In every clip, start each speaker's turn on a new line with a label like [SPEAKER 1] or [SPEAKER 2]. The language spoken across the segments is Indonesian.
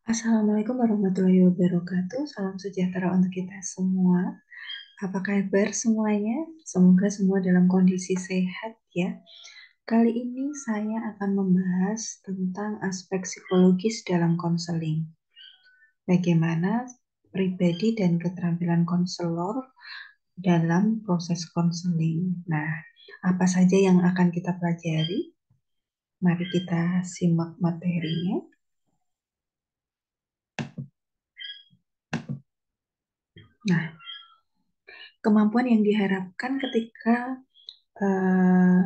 [SPEAKER 1] Assalamualaikum warahmatullahi wabarakatuh. Salam sejahtera untuk kita semua. Apa kabar semuanya? Semoga semua dalam kondisi sehat ya. Kali ini saya akan membahas tentang aspek psikologis dalam konseling. Bagaimana pribadi dan keterampilan konselor dalam proses konseling. Nah, apa saja yang akan kita pelajari? Mari kita simak materinya. Nah, kemampuan yang diharapkan ketika eh,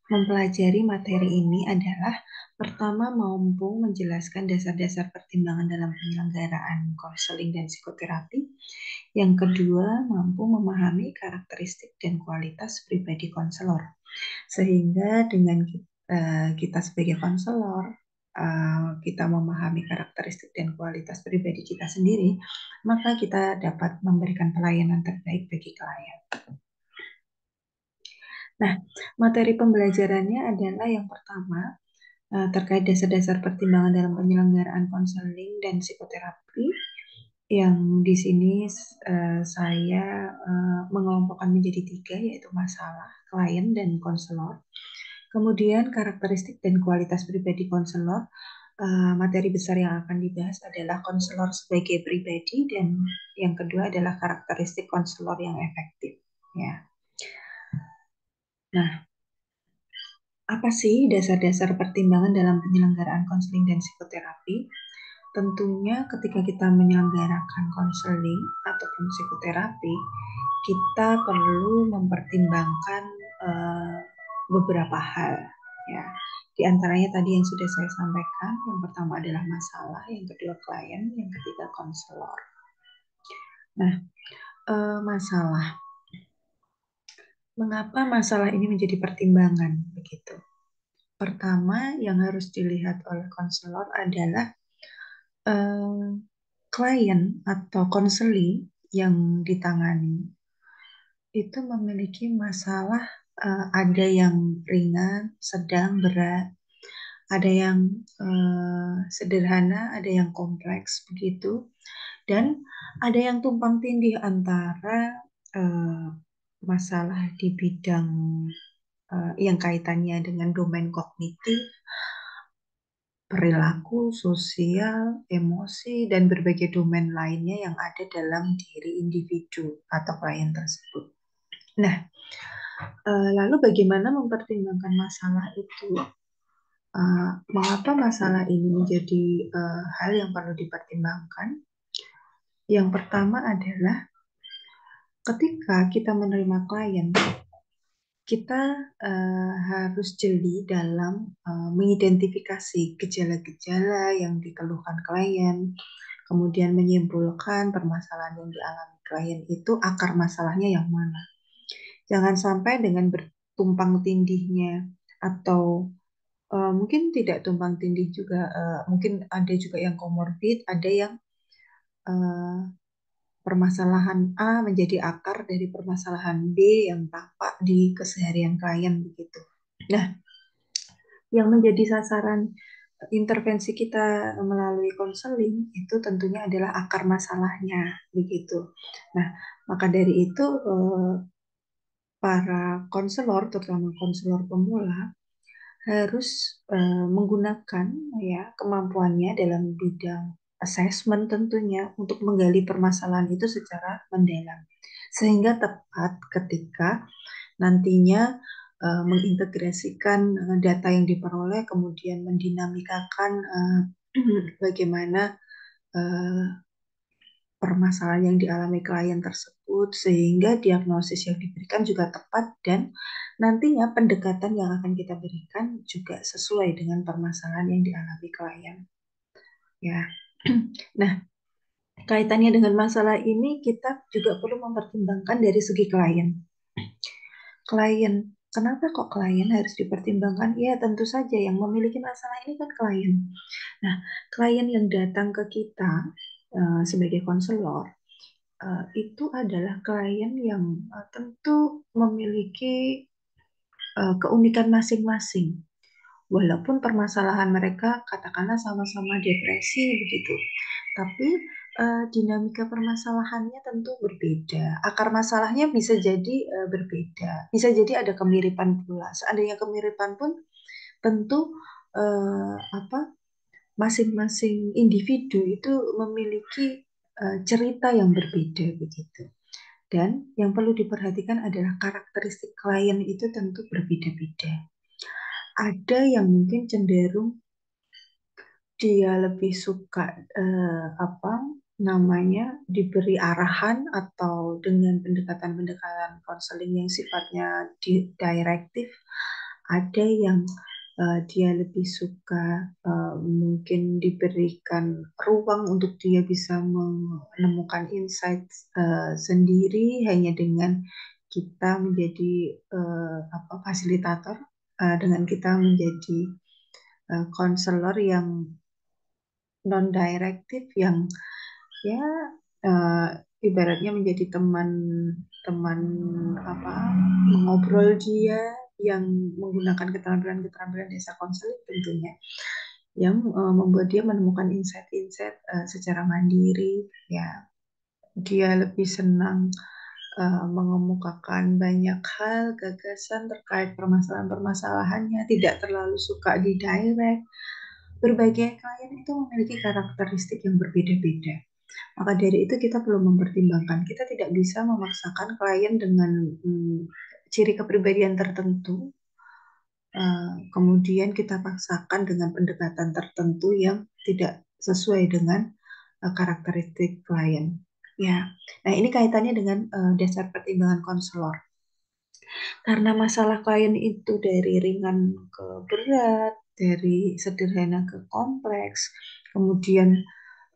[SPEAKER 1] mempelajari materi ini adalah pertama mampu menjelaskan dasar-dasar pertimbangan dalam penyelenggaraan konseling dan psikoterapi. Yang kedua, mampu memahami karakteristik dan kualitas pribadi konselor. Sehingga dengan kita sebagai konselor, kita memahami karakteristik dan kualitas pribadi kita sendiri, maka kita dapat memberikan pelayanan terbaik bagi klien. Nah, materi pembelajarannya adalah yang pertama terkait dasar-dasar pertimbangan dalam penyelenggaraan konseling dan psikoterapi yang di sini saya mengelompokkan menjadi tiga, yaitu masalah, klien, dan konselor. Kemudian karakteristik dan kualitas pribadi konselor. Materi besar yang akan dibahas adalah konselor sebagai pribadi, dan yang kedua adalah karakteristik konselor yang efektif. Ya. Nah, apa sih dasar-dasar pertimbangan dalam penyelenggaraan konseling dan psikoterapi? Tentunya ketika kita menyelenggarakan konseling ataupun psikoterapi, kita perlu mempertimbangkan eh, beberapa hal. Ya, di antaranya tadi yang sudah saya sampaikan, yang pertama adalah masalah, yang kedua klien, yang ketiga konselor. Nah, masalah. Mengapa masalah ini menjadi pertimbangan begitu? Pertama, yang harus dilihat oleh konselor adalah eh, klien atau konseling yang ditangani itu memiliki masalah, ada yang ringan, sedang, berat, ada yang sederhana, ada yang kompleks begitu, dan ada yang tumpang tindih antara eh, masalah di bidang yang kaitannya dengan domain kognitif, perilaku, sosial, emosi, dan berbagai domain lainnya yang ada dalam diri individu atau klien tersebut. Nah, lalu bagaimana mempertimbangkan masalah itu? Mengapa masalah ini menjadi hal yang perlu dipertimbangkan? Yang pertama adalah ketika kita menerima klien, kita harus jeli dalam mengidentifikasi gejala-gejala yang dikeluhkan klien, kemudian menyimpulkan permasalahan yang dialami klien itu akar masalahnya yang mana. Jangan sampai dengan bertumpang tindihnya atau mungkin tidak tumpang tindih juga, mungkin ada juga yang komorbid, ada yang uh, permasalahan A menjadi akar dari permasalahan B yang tampak di keseharian klien begitu. Nah, yang menjadi sasaran intervensi kita melalui konseling itu tentunya adalah akar masalahnya begitu. Nah, maka dari itu para konselor, terutama konselor pemula, harus menggunakan ya kemampuannya dalam bidang assessment tentunya untuk menggali permasalahan itu secara mendalam sehingga tepat ketika nantinya mengintegrasikan data yang diperoleh, kemudian mendinamikakan bagaimana eh, permasalahan yang dialami klien tersebut sehingga diagnosis yang diberikan juga tepat dan nantinya pendekatan yang akan kita berikan juga sesuai dengan permasalahan yang dialami klien. Ya. Nah, kaitannya dengan masalah ini kita juga perlu mempertimbangkan dari segi klien. Klien, kenapa kok klien harus dipertimbangkan? Ya, tentu saja yang memiliki masalah ini kan klien. Nah, klien yang datang ke kita sebagai konselor itu adalah klien yang tentu memiliki keunikan masing-masing. Walaupun permasalahan mereka katakanlah sama-sama depresi begitu. Tapi dinamika permasalahannya tentu berbeda. Akar masalahnya bisa jadi berbeda, bisa jadi ada kemiripan pula. Seandainya kemiripan pun tentu apa masing-masing individu itu memiliki cerita yang berbeda begitu. Dan yang perlu diperhatikan adalah karakteristik klien itu tentu berbeda-beda. Ada yang mungkin cenderung dia lebih suka apa namanya diberi arahan atau dengan pendekatan-pendekatan konseling yang sifatnya direktif. Ada yang dia lebih suka mungkin diberikan ruang untuk dia bisa menemukan insight sendiri hanya dengan kita menjadi apa fasilitator, dengan kita menjadi konselor yang non direktif yang ya uh, ibaratnya menjadi teman teman apa mengobrol dia yang menggunakan keterampilan-keterampilan desa konseling tentunya yang membuat dia menemukan insight-insight secara mandiri ya dia lebih senang mengemukakan banyak hal gagasan terkait permasalahan-permasalahannya tidak terlalu suka di direct. Berbagai klien itu memiliki karakteristik yang berbeda-beda. Maka dari itu kita perlu mempertimbangkan. Kita tidak bisa memaksakan klien dengan ciri kepribadian tertentu, kemudian kita paksakan dengan pendekatan tertentu yang tidak sesuai dengan karakteristik klien. Ya, nah ini kaitannya dengan dasar pertimbangan konselor. Karena masalah klien itu dari ringan ke berat, dari sederhana ke kompleks, kemudian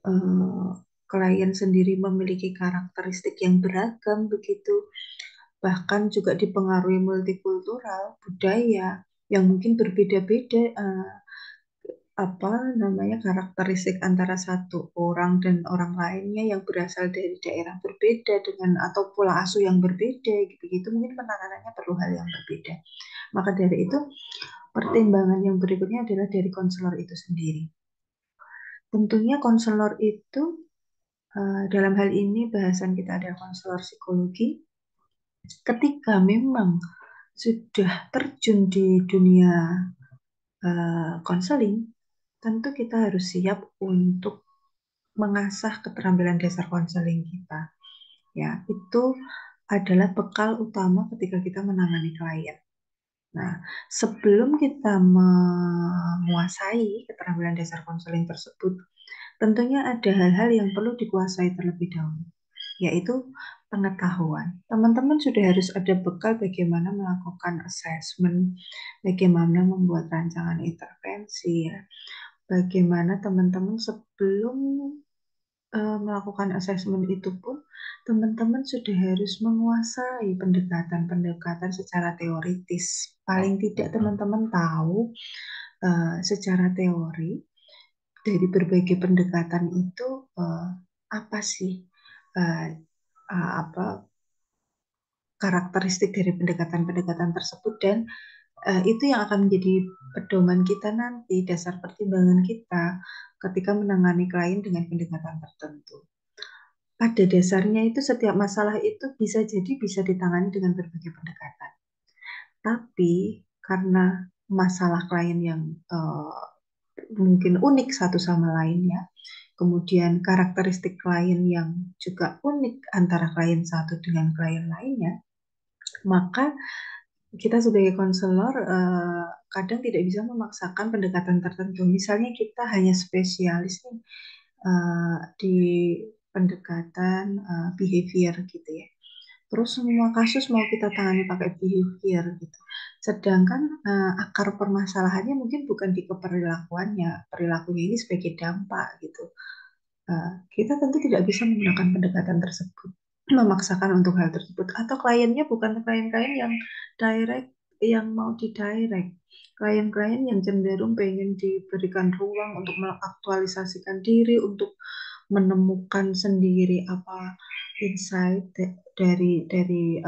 [SPEAKER 1] eh, klien sendiri memiliki karakteristik yang beragam begitu, bahkan juga dipengaruhi multikultural budaya yang mungkin berbeda-beda apa namanya karakteristik antara satu orang dan orang lainnya yang berasal dari daerah berbeda dengan atau pola asuh yang berbeda gitu-gitu mungkin penanganannya perlu hal yang berbeda. Maka dari itu pertimbangan yang berikutnya adalah dari konselor itu sendiri. Tentunya konselor itu dalam hal ini bahasan kita adalah konselor psikologi. Ketika memang sudah terjun di dunia konseling, tentu kita harus siap untuk mengasah keterampilan dasar konseling kita. Ya, itu adalah bekal utama ketika kita menangani klien. Nah, sebelum kita menguasai keterampilan dasar konseling tersebut, tentunya ada hal-hal yang perlu dikuasai terlebih dahulu, yaitu pengetahuan. Teman-teman sudah harus ada bekal bagaimana melakukan assessment, bagaimana membuat rancangan intervensi, ya. Bagaimana teman-teman sebelum melakukan asesmen itu pun teman-teman sudah harus menguasai pendekatan-pendekatan secara teoritis. Paling tidak teman-teman tahu secara teori dari berbagai pendekatan itu apa sih uh, apa karakteristik dari pendekatan-pendekatan tersebut dan itu yang akan menjadi pedoman kita nanti, dasar pertimbangan kita ketika menangani klien dengan pendekatan tertentu. Pada dasarnya itu setiap masalah itu bisa jadi bisa ditangani dengan berbagai pendekatan. Tapi karena masalah klien yang mungkin unik satu sama lainnya, kemudian karakteristik klien yang juga unik antara klien satu dengan klien lainnya, maka kita sebagai konselor kadang tidak bisa memaksakan pendekatan tertentu. Misalnya kita hanya spesialis nih di pendekatan behavior gitu ya. Terus semua kasus mau kita tangani pakai behavior gitu. Sedangkan akar permasalahannya mungkin bukan di keperilakuannya, perilakunya ini sebagai dampak gitu. Kita tentu tidak bisa menggunakan pendekatan tersebut, memaksakan untuk hal tersebut. Atau kliennya bukan klien-klien yang direct, yang mau didirect. Klien-klien yang cenderung pengen diberikan ruang untuk mengaktualisasikan diri, untuk menemukan sendiri apa insight dari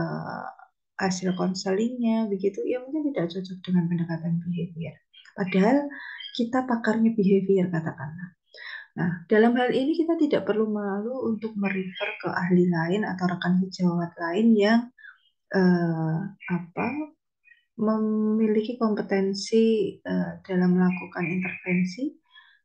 [SPEAKER 1] hasil konselingnya begitu ya mungkin tidak cocok dengan pendekatan behavior padahal kita pakarnya behavior katakanlah Nah, dalam hal ini kita tidak perlu malu untuk merefer ke ahli lain atau rekan sejawat lain yang eh, apa memiliki kompetensi dalam melakukan intervensi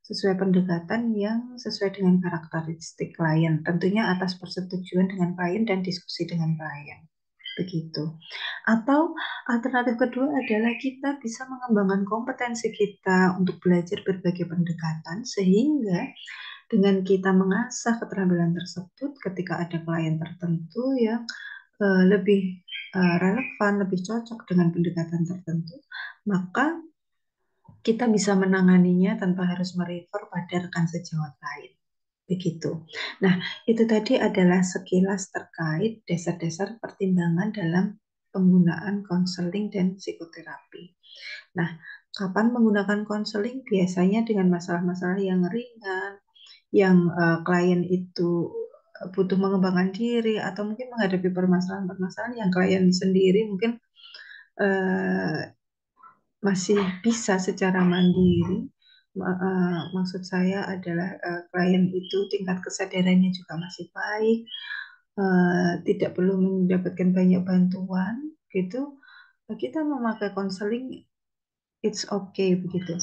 [SPEAKER 1] sesuai pendekatan yang sesuai dengan karakteristik klien, tentunya atas persetujuan dengan klien dan diskusi dengan klien. Begitu. Atau alternatif kedua adalah kita bisa mengembangkan kompetensi kita untuk belajar berbagai pendekatan sehingga dengan kita mengasah keterampilan tersebut ketika ada klien tertentu yang lebih relevan, lebih cocok dengan pendekatan tertentu, maka kita bisa menanganinya tanpa harus merefer pada rekan sejawat lain. Begitu. Nah, itu tadi adalah sekilas terkait dasar-dasar pertimbangan dalam penggunaan konseling dan psikoterapi. Nah, kapan menggunakan konseling? Biasanya dengan masalah-masalah yang ringan, yang klien itu butuh mengembangkan diri, atau mungkin menghadapi permasalahan-permasalahan yang klien sendiri mungkin uh, masih bisa secara mandiri. Maksud saya adalah klien itu tingkat kesadarannya juga masih baik, tidak perlu mendapatkan banyak bantuan, gitu. Kita memakai konseling, it's okay begitu.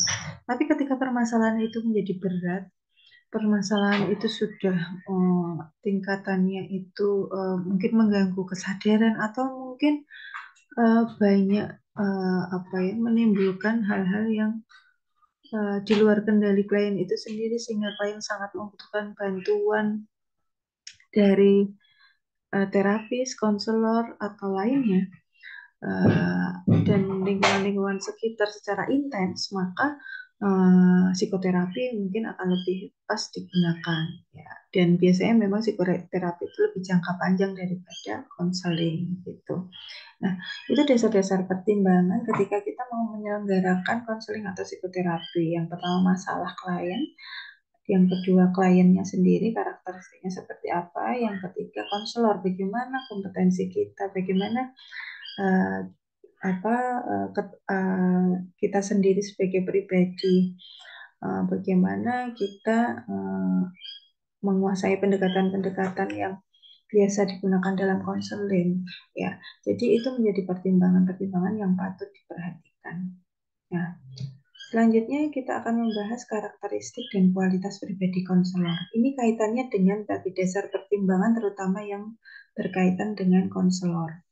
[SPEAKER 1] Tapi ketika permasalahan itu menjadi berat, permasalahan itu sudah tingkatannya itu mungkin mengganggu kesadaran atau mungkin banyak apa ya menimbulkan hal-hal yang di luar kendali klien itu sendiri sehingga klien sangat membutuhkan bantuan dari terapis, konselor atau lainnya dan lingkungan-lingkungan sekitar secara intens, maka psikoterapi mungkin akan lebih pas digunakan ya. Dan biasanya memang psikoterapi itu lebih jangka panjang daripada konseling gitu. Nah, itu dasar-dasar pertimbangan ketika kita mau menyelenggarakan konseling atau psikoterapi. Yang pertama masalah klien, yang kedua kliennya sendiri karakteristiknya seperti apa, yang ketiga konselor bagaimana kompetensi kita, bagaimana uh, apa kita sendiri sebagai pribadi, bagaimana kita menguasai pendekatan-pendekatan yang biasa digunakan dalam konseling ya. Jadi itu menjadi pertimbangan-pertimbangan yang patut diperhatikan. Nah, selanjutnya kita akan membahas karakteristik dan kualitas pribadi konselor. Ini kaitannya dengan tadi dasar pertimbangan terutama yang berkaitan dengan konselor.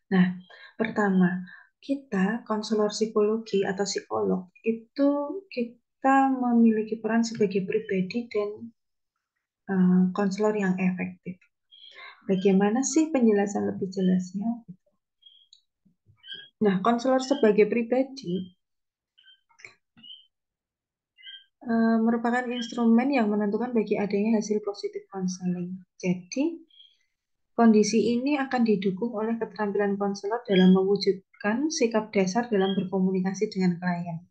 [SPEAKER 1] Nah, pertama, kita konselor psikologi atau psikolog itu kita memiliki peran sebagai pribadi dan konselor yang efektif. Bagaimana sih penjelasan lebih jelasnya? Nah, konselor sebagai pribadi merupakan instrumen yang menentukan bagi adanya hasil positif konseling. Jadi, kondisi ini akan didukung oleh keterampilan konselor dalam mewujudkan sikap dasar dalam berkomunikasi dengan klien.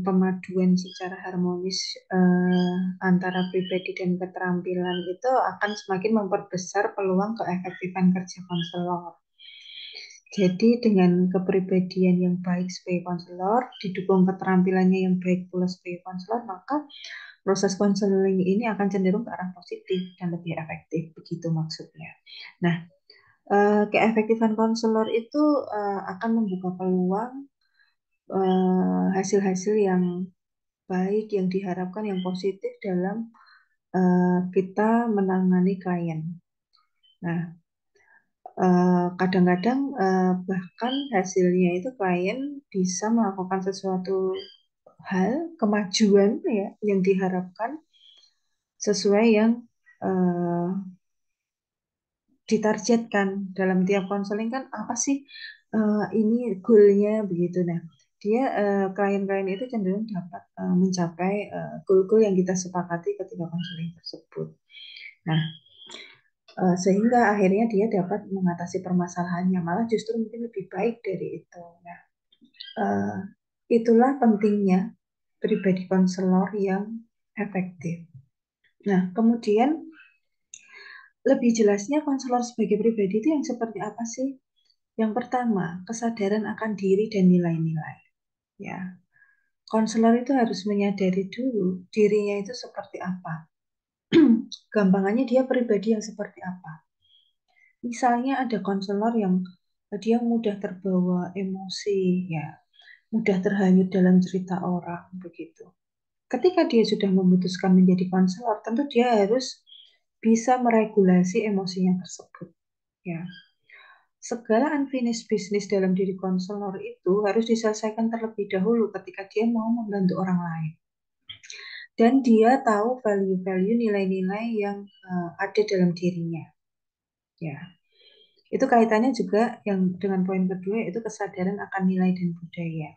[SPEAKER 1] Pemaduan secara harmonis antara pribadi dan keterampilan itu akan semakin memperbesar peluang keefektifan kerja konselor. Jadi dengan kepribadian yang baik sebagai konselor, didukung keterampilannya yang baik pula sebagai konselor, maka proses konseling ini akan cenderung ke arah positif dan lebih efektif, begitu maksudnya. Nah, keefektifan konselor itu akan membuka peluang hasil-hasil yang baik, yang diharapkan, yang positif dalam kita menangani klien. Nah, kadang-kadang bahkan hasilnya itu klien bisa melakukan sesuatu hal kemajuan ya yang diharapkan sesuai yang uh, ditargetkan dalam tiap konseling kan apa sih ini goalnya begitu. Nah, dia klien-klien itu cenderung dapat mencapai goal-goal yang kita sepakati ketika konseling tersebut. Nah, sehingga akhirnya dia dapat mengatasi permasalahannya, malah justru mungkin lebih baik dari itu. Nah, uh, itulah pentingnya pribadi konselor yang efektif. Nah, kemudian lebih jelasnya konselor sebagai pribadi itu yang seperti apa sih? Yang pertama, kesadaran akan diri dan nilai-nilai. Ya, konselor itu harus menyadari dulu dirinya itu seperti apa. Gampangannya dia pribadi yang seperti apa. Misalnya ada konselor yang dia mudah terbawa emosi, ya, mudah terhanyut dalam cerita orang begitu. Ketika dia sudah memutuskan menjadi konselor, tentu dia harus bisa meregulasi emosinya tersebut. Ya, segala unfinished business dalam diri konselor itu harus diselesaikan terlebih dahulu ketika dia mau membantu orang lain. Dan dia tahu value-value, nilai-nilai yang ada dalam dirinya. Ya, itu kaitannya juga yang dengan poin kedua yaitu kesadaran akan nilai dan budaya.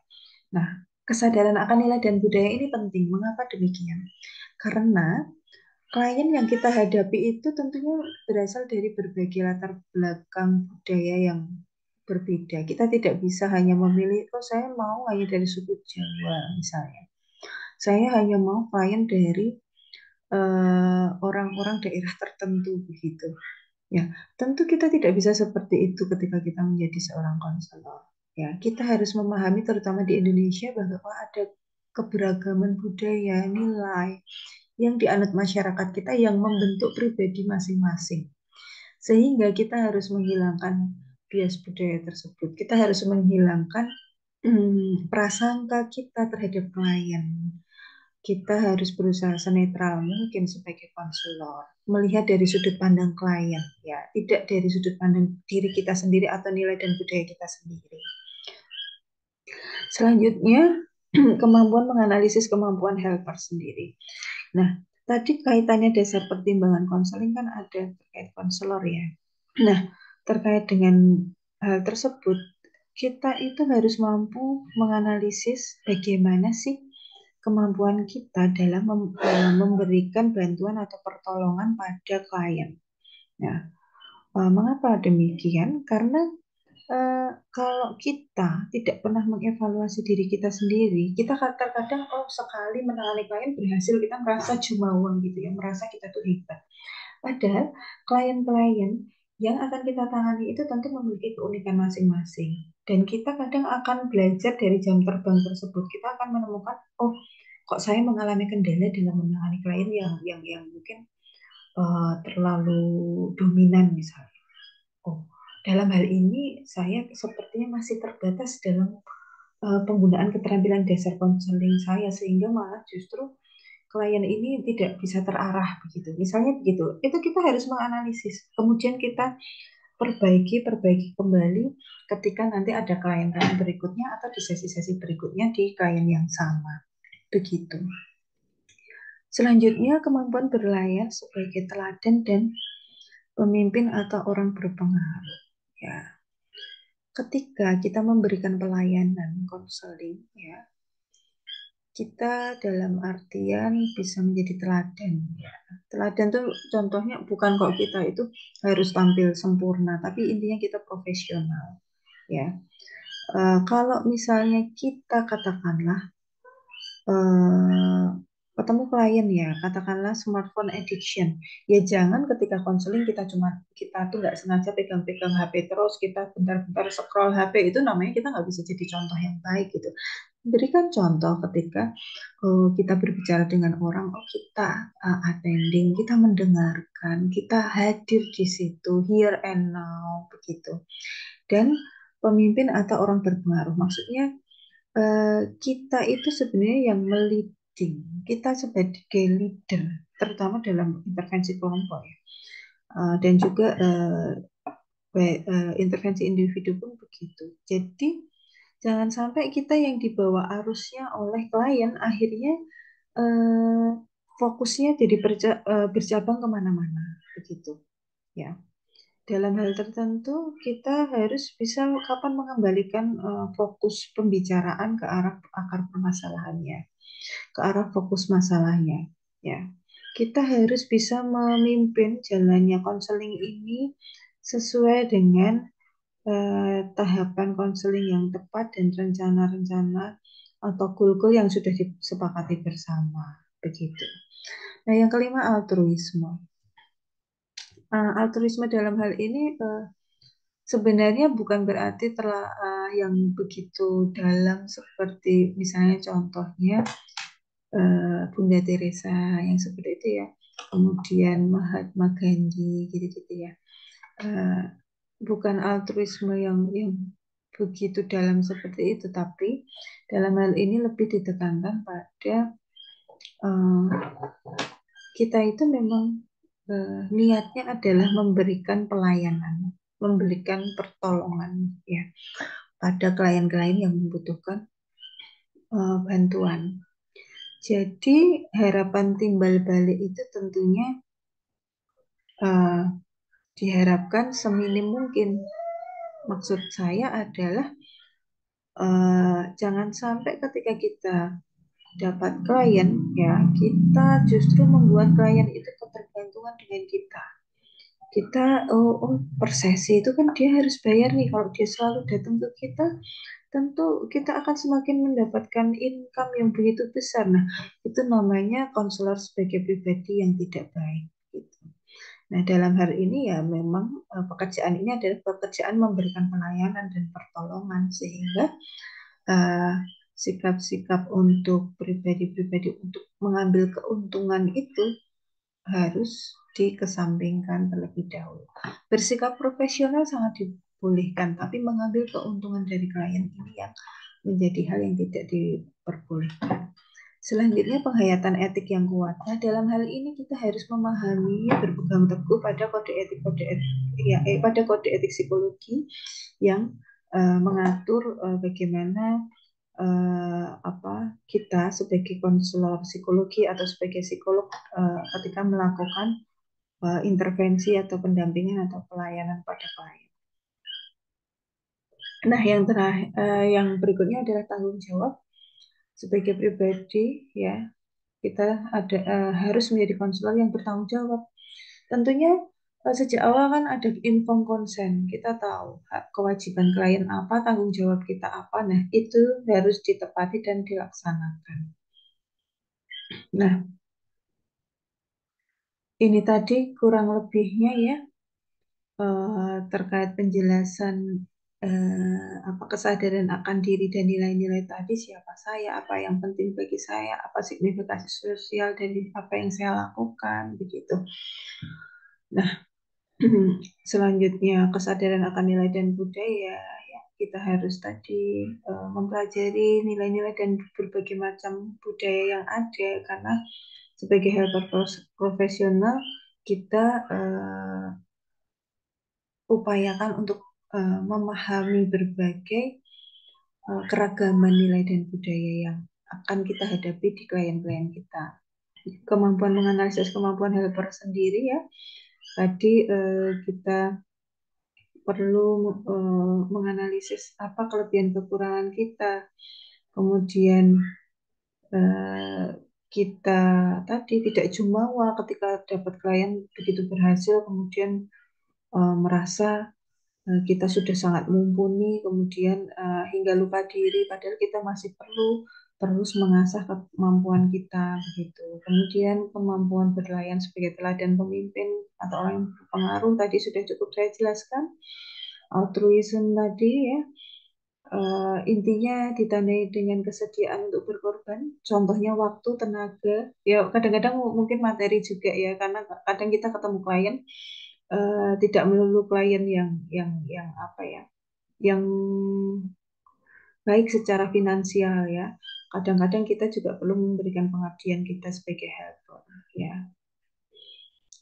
[SPEAKER 1] Nah, kesadaran akan nilai dan budaya ini penting. Mengapa demikian? Karena klien yang kita hadapi itu tentunya berasal dari berbagai latar belakang budaya yang berbeda. Kita tidak bisa hanya memilih, oh saya mau hanya dari suku Jawa misalnya. Saya hanya mau klien dari orang-orang daerah tertentu begitu. Ya, tentu kita tidak bisa seperti itu ketika kita menjadi seorang konselor. Ya, kita harus memahami terutama di Indonesia bahwa ada keberagaman budaya, nilai yang dianut masyarakat kita yang membentuk pribadi masing-masing. Sehingga kita harus menghilangkan bias budaya tersebut. Kita harus menghilangkan prasangka kita terhadap klien. Kita harus berusaha senetral mungkin sebagai konselor, melihat dari sudut pandang klien, ya, tidak dari sudut pandang diri kita sendiri atau nilai dan budaya kita sendiri. Selanjutnya, kemampuan menganalisis kemampuan helper sendiri. Nah, tadi kaitannya dasar pertimbangan konseling kan ada terkait konselor ya. Nah, terkait dengan hal tersebut, kita itu harus mampu menganalisis bagaimana sih kemampuan kita dalam memberikan bantuan atau pertolongan pada klien. Nah, mengapa demikian? Karena kalau kita tidak pernah mengevaluasi diri kita sendiri, kita kadang-kadang sekali menangani klien berhasil kita merasa jumawa gitu ya, merasa kita tuh hebat. Padahal klien-klien yang akan kita tangani itu tentu memiliki keunikan masing-masing. Dan kita kadang akan belajar dari jam terbang tersebut. Kita akan menemukan, oh, kok saya mengalami kendala dalam menangani klien yang mungkin terlalu dominan misalnya. Oh, dalam hal ini saya sepertinya masih terbatas dalam penggunaan keterampilan dasar konseling saya sehingga malah justru klien ini tidak bisa terarah begitu. Misalnya begitu. Itu kita harus menganalisis. Kemudian kita perbaiki kembali ketika nanti ada klien-klien berikutnya atau di sesi-sesi berikutnya di klien yang sama. Begitu. Selanjutnya kemampuan berlayar sebagai teladan dan pemimpin atau orang berpengaruh. Ya, ketika kita memberikan pelayanan konseling, ya, kita dalam artian bisa menjadi teladan. Ya. Teladan itu contohnya bukan kok kita itu harus tampil sempurna, tapi intinya kita profesional. Ya, kalau misalnya kita katakanlah eh, ketemu klien ya, katakanlah smartphone addiction. Ya jangan ketika konseling kita tuh nggak sengaja pegang-pegang HP terus, kita bentar-bentar scroll HP itu namanya kita nggak bisa jadi contoh yang baik gitu. Berikan contoh ketika kita berbicara dengan orang, oh kita attending, kita mendengarkan, kita hadir di situ, here and now begitu. Dan pemimpin atau orang berpengaruh, maksudnya kita itu sebenarnya yang meliding, kita sebagai leader, terutama dalam intervensi kelompok ya, dan juga intervensi individu pun begitu. Jadi jangan sampai kita yang dibawa arusnya oleh klien akhirnya eh, fokusnya jadi bercabang kemana-mana begitu ya. Dalam hal tertentu kita harus bisa kapan mengembalikan fokus pembicaraan ke arah akar permasalahannya, ke arah fokus masalahnya ya. Kita harus bisa memimpin jalannya konseling ini sesuai dengan tahapan konseling yang tepat dan rencana-rencana atau goal-goal yang sudah disepakati bersama begitu. Nah, yang kelima altruisme. Altruisme dalam hal ini sebenarnya bukan berarti yang begitu dalam seperti misalnya contohnya Bunda Teresa yang seperti itu ya. Kemudian Mahatma Gandhi gitu-gitu ya. Eh, Bukan altruisme yang begitu dalam seperti itu, tapi dalam hal ini lebih ditekankan pada eh, kita itu memang niatnya adalah memberikan pelayanan, memberikan pertolongan ya pada klien-klien yang membutuhkan bantuan. Jadi harapan timbal balik itu tentunya eh, diharapkan seminim mungkin. Maksud saya adalah jangan sampai ketika kita dapat klien, ya kita justru membuat klien itu ketergantungan dengan kita. Kita, per sesi itu kan dia harus bayar nih. Kalau dia selalu datang ke kita, tentu kita akan semakin mendapatkan income yang begitu besar. Nah, itu namanya konselor sebagai pribadi yang tidak baik. Gitu. Nah, dalam hal ini ya memang pekerjaan ini adalah pekerjaan memberikan pelayanan dan pertolongan sehingga eh, sikap-sikap untuk pribadi-pribadi untuk mengambil keuntungan itu harus dikesampingkan terlebih dahulu. Bersikap profesional sangat dibolehkan, tapi mengambil keuntungan dari klien ini yang menjadi hal yang tidak diperbolehkan. Selanjutnya penghayatan etik yang kuat. Nah, dalam hal ini kita harus memahami berpegang teguh pada kode etik ya, pada kode etik psikologi yang mengatur bagaimana kita sebagai konselor psikologi atau sebagai psikolog ketika melakukan intervensi atau pendampingan atau pelayanan pada klien. Nah, yang berikutnya adalah tanggung jawab sebagai pribadi ya. Kita harus menjadi konselor yang bertanggung jawab. Tentunya sejak awal kan ada inform consent. Kita tahu kewajiban klien apa, tanggung jawab kita apa. Nah, itu harus ditepati dan dilaksanakan. Nah, ini tadi kurang lebihnya ya terkait penjelasan kesadaran akan diri dan nilai-nilai tadi, siapa saya, apa yang penting bagi saya, apa signifikasi sosial dari apa yang saya lakukan begitu. Nah, selanjutnya kesadaran akan nilai dan budaya ya, kita harus tadi mempelajari nilai-nilai dan berbagai macam budaya yang ada karena sebagai helper profesional kita upayakan untuk memahami berbagai keragaman nilai dan budaya yang akan kita hadapi di klien-klien kita. Kemampuan menganalisis kemampuan helper sendiri ya. Tadi kita perlu menganalisis apa kelebihan kekurangan kita. Kemudian eh, kita tadi tidak jumawa ketika dapat klien begitu berhasil, kemudian merasa kita sudah sangat mumpuni, kemudian hingga lupa diri, padahal kita masih perlu terus mengasah kemampuan kita begitu. Kemudian kemampuan berlayan sebagai teladan pemimpin atau orang yang berpengaruh tadi sudah cukup saya jelaskan. Altruism tadi ya, intinya ditandai dengan kesediaan untuk berkorban. Contohnya waktu, tenaga, ya kadang-kadang mungkin materi juga ya, karena kadang kita ketemu klien tidak melulu klien yang apa ya, yang baik secara finansial ya. Kadang-kadang kita juga perlu memberikan pengabdian kita sebagai helper ya.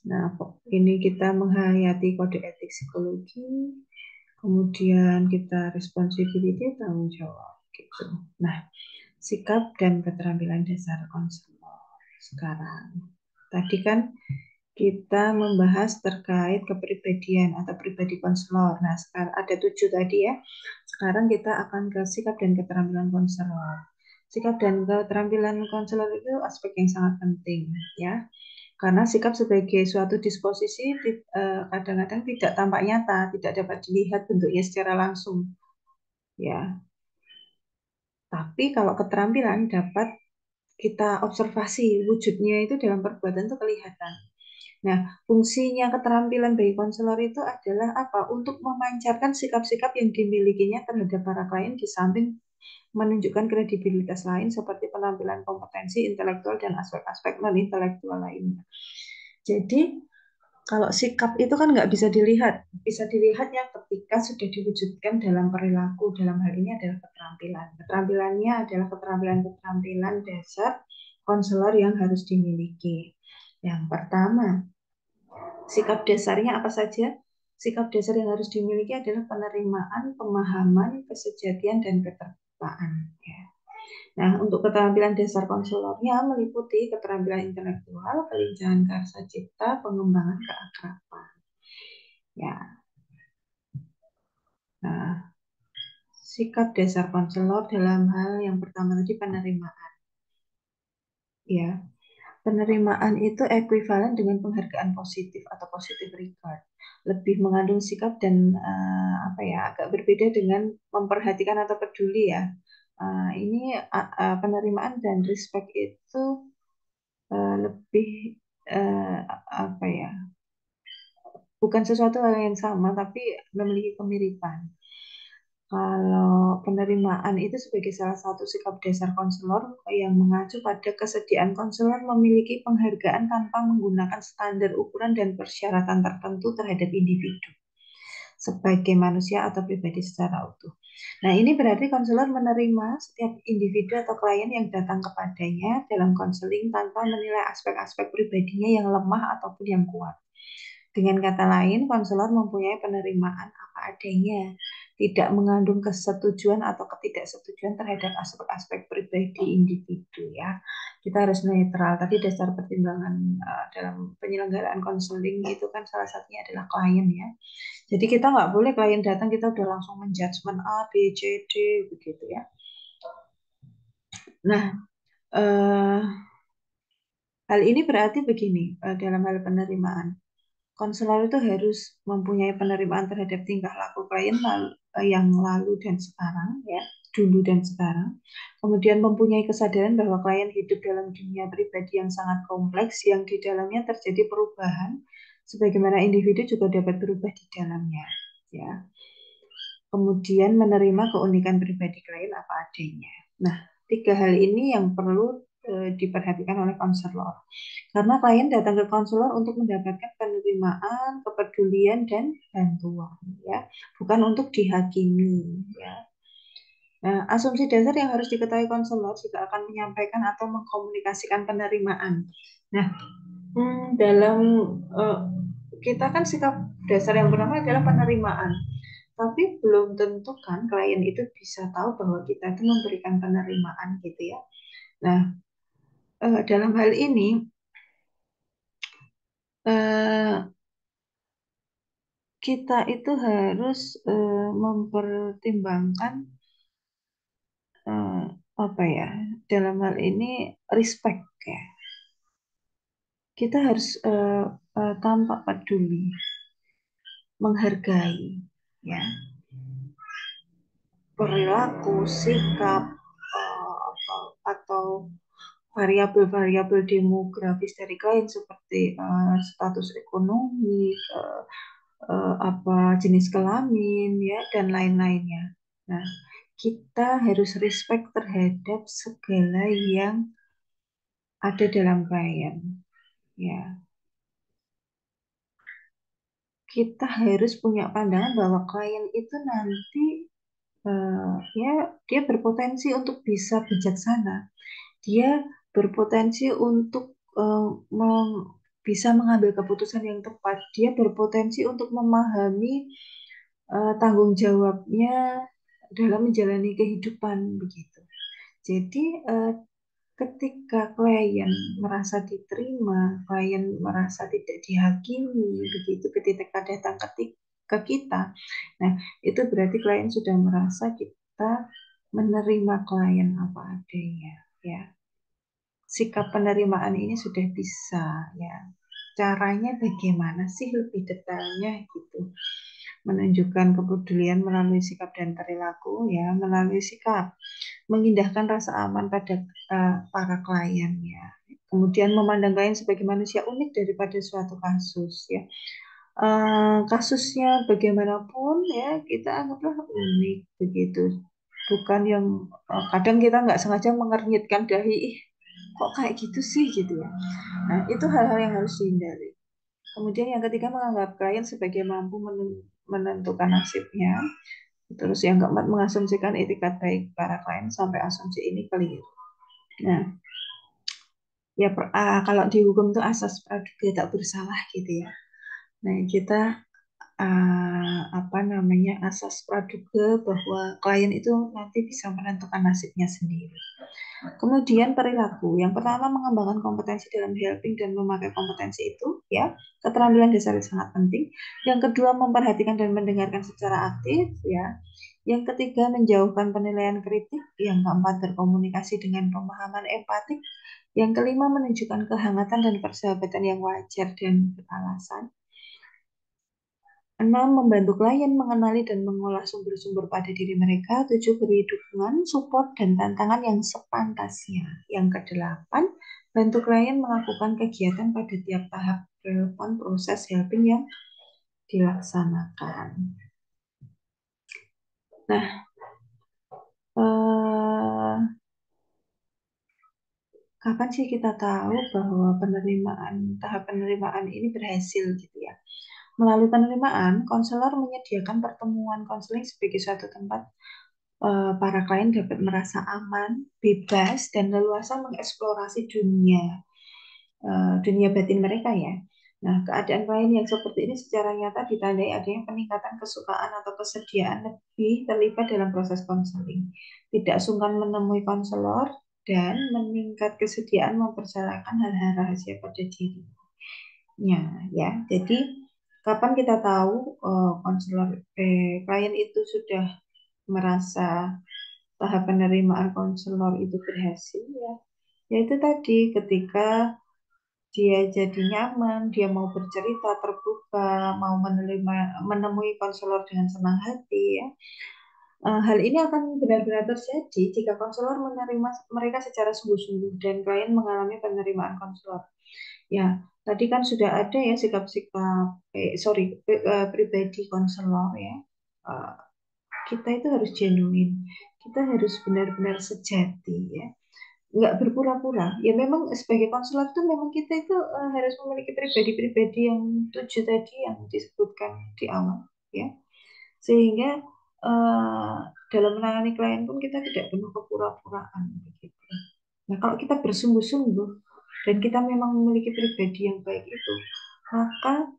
[SPEAKER 1] Nah, ini kita menghayati kode etik psikologi, kemudian kita responsibility, tanggung jawab gitu. Nah, sikap dan keterampilan dasar konselor sekarang. Tadi kan kita membahas terkait kepribadian atau pribadi konselor. Nah, sekarang ada 7 tadi ya. Sekarang kita akan ke sikap dan keterampilan konselor. Sikap dan keterampilan konselor itu aspek yang sangat penting ya. Karena sikap sebagai suatu disposisi kadang-kadang tidak tampak nyata, tidak dapat dilihat bentuknya secara langsung ya. Tapi kalau keterampilan dapat kita observasi wujudnya itu dalam perbuatan itu kelihatan. Nah, fungsinya keterampilan bagi konselor itu adalah apa? Untuk memancarkan sikap-sikap yang dimilikinya terhadap para klien di samping menunjukkan kredibilitas lain seperti penampilan kompetensi intelektual dan aspek-aspek non-intelektual lainnya. Jadi, kalau sikap itu kan nggak bisa dilihat. Bisa dilihatnya ketika sudah diwujudkan dalam perilaku. Dalam hal ini adalah keterampilan. Keterampilannya adalah keterampilan-keterampilan dasar konselor yang harus dimiliki. Yang pertama, sikap dasarnya apa saja? Sikap dasar yang harus dimiliki adalah penerimaan, pemahaman, kesejatian, dan keterbukaan. Ya. Nah, untuk keterampilan dasar konselornya meliputi keterampilan intelektual, kelincahan karsa cipta, pengembangan keakraban. Ya, nah, sikap dasar konselor dalam hal yang pertama tadi penerimaan. Ya, penerimaan itu ekuivalen dengan penghargaan positif atau positive regard. Lebih mengandung sikap dan apa ya, agak berbeda dengan memperhatikan atau peduli ya. Ini penerimaan dan respect itu lebih uh, apa ya, bukan sesuatu hal yang sama tapi memiliki kemiripan. Kalau penerimaan itu sebagai salah satu sikap dasar konselor yang mengacu pada kesediaan konselor memiliki penghargaan tanpa menggunakan standar ukuran dan persyaratan tertentu terhadap individu sebagai manusia atau pribadi secara utuh. Nah, ini berarti konselor menerima setiap individu atau klien yang datang kepadanya dalam konseling tanpa menilai aspek-aspek pribadinya yang lemah ataupun yang kuat. Dengan kata lain, konselor mempunyai penerimaan apa adanya, tidak mengandung kesetujuan atau ketidaksetujuan terhadap aspek-aspek pribadi individu ya. Kita harus netral. Tadi dasar pertimbangan dalam penyelenggaraan konseling itu kan salah satunya adalah klien ya. Jadi kita nggak boleh klien datang kita udah langsung menjudgment A, B, C, D begitu ya. Nah, eh, hal ini berarti begini dalam hal penerimaan. Konselor itu harus mempunyai penerimaan terhadap tingkah laku klien yang lalu dan sekarang, ya, dulu dan sekarang. Kemudian mempunyai kesadaran bahwa klien hidup dalam dunia pribadi yang sangat kompleks, yang di dalamnya terjadi perubahan, sebagaimana individu juga dapat berubah di dalamnya. Ya. Kemudian menerima keunikan pribadi klien apa adanya. Nah, tiga hal ini yang perlu diperhatikan oleh konselor. Karena klien datang ke konselor untuk mendapatkan penerimaan, kepedulian, dan bantuan, ya, bukan untuk dihakimi, ya. Nah, asumsi dasar yang harus diketahui konselor jika akan menyampaikan atau mengkomunikasikan penerimaan. Nah, dalam uh, kita kan sikap dasar yang pertama adalah penerimaan, tapi belum tentu kan klien itu bisa tahu bahwa kita itu memberikan penerimaan gitu ya. Nah, dalam hal ini uh, kita itu harus mempertimbangkan eh, apa ya, dalam hal ini respect ya. Kita harus tampak peduli, menghargai ya perilaku, sikap atau variabel-variabel demografis dari klien seperti status ekonomi, apa jenis kelamin ya dan lain-lainnya. Nah, kita harus respect terhadap segala yang ada dalam klien. Ya, kita harus punya pandangan bahwa klien itu nanti ya dia berpotensi untuk bisa bijaksana. Dia berpotensi untuk bisa mengambil keputusan yang tepat. Dia berpotensi untuk memahami tanggung jawabnya dalam menjalani kehidupan begitu. Jadi ketika klien merasa diterima, klien merasa tidak dihakimi begitu ketika datang ke kita. Nah, itu berarti klien sudah merasa kita menerima klien apa adanya, ya. Sikap penerimaan ini sudah bisa, ya. Caranya bagaimana sih lebih detailnya gitu. Menunjukkan kepedulian melalui sikap dan perilaku ya, melalui sikap mengindahkan rasa aman pada para klien ya. Kemudian memandang klien sebagai manusia unik daripada suatu kasus ya. Kasusnya bagaimanapun ya kita anggaplah unik begitu. Bukan yang kadang kita nggak sengaja mengernyitkan dahi, "Ih, kok kayak gitu sih gitu ya." Nah, itu hal-hal yang harus dihindari. Kemudian yang ketiga menganggap klien sebagai mampu menentukan nasibnya. Terus yang keempat mengasumsikan etikat baik para klien sampai asumsi ini keliru. Nah, ya kalau di hukum itu asas praduga tak bersalah gitu ya. Nah, kita apa namanya asas praduga bahwa klien itu nanti bisa menentukan nasibnya sendiri. Kemudian perilaku. Yang pertama mengembangkan kompetensi dalam helping dan memakai kompetensi itu, ya. Keterampilan dasar sangat penting. Yang kedua memperhatikan dan mendengarkan secara aktif, ya. Yang ketiga menjauhkan penilaian kritik. Yang keempat berkomunikasi dengan pemahaman empatik. Yang kelima menunjukkan kehangatan dan persahabatan yang wajar dan beralasan. 6. Membantu klien mengenali dan mengolah sumber-sumber pada diri mereka. 7. Beri dukungan, support, dan tantangan yang sepantasnya. Yang kedelapan, bantu klien melakukan kegiatan pada tiap tahap relevan proses helping yang dilaksanakan. Nah, eh, kapan sih kita tahu bahwa tahap penerimaan ini berhasil gitu ya? Melalui penerimaan, konselor menyediakan pertemuan konseling sebagai suatu tempat para klien dapat merasa aman, bebas, dan leluasa mengeksplorasi dunia batin mereka ya. Nah, keadaan klien yang seperti ini secara nyata ditandai adanya peningkatan kesukaan atau kesediaan lebih terlibat dalam proses konseling. Tidak sungkan menemui konselor dan meningkat kesediaan mempercayakan hal-hal rahasia pada dirinya ya. Jadi kapan kita tahu klien itu sudah merasa tahap penerimaan konselor itu berhasil ya. Yaitu tadi ketika dia jadi nyaman, dia mau bercerita terbuka, mau menemui konselor dengan senang hati ya. Hal ini akan benar-benar terjadi jika konselor menerima mereka secara sungguh-sungguh dan klien mengalami penerimaan konselor. Ya, tadi kan sudah ada ya sikap-sikap, pribadi konselor ya. Eh, kita itu harus genuine, kita harus benar-benar sejati ya, nggak berpura-pura ya. Memang sebagai konselor itu memang kita itu harus memiliki pribadi-pribadi yang tujuh tadi yang disebutkan di awal ya, sehingga uh, dalam menangani klien pun kita tidak penuh kepura-puraan begitu. Nah, kalau kita bersungguh-sungguh dan kita memang memiliki pribadi yang baik itu, maka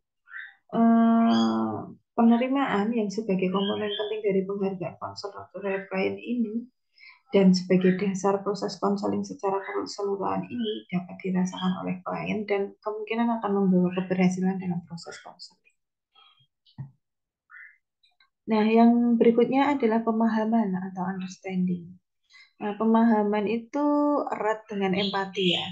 [SPEAKER 1] eh, penerimaan yang sebagai komponen penting dari penghargaan konselor terhadap klien ini dan sebagai dasar proses konseling secara keseluruhan ini dapat dirasakan oleh klien dan kemungkinan akan membawa keberhasilan dalam proses konseling. Nah, yang berikutnya adalah pemahaman atau understanding. Nah, pemahaman itu erat dengan empati ya.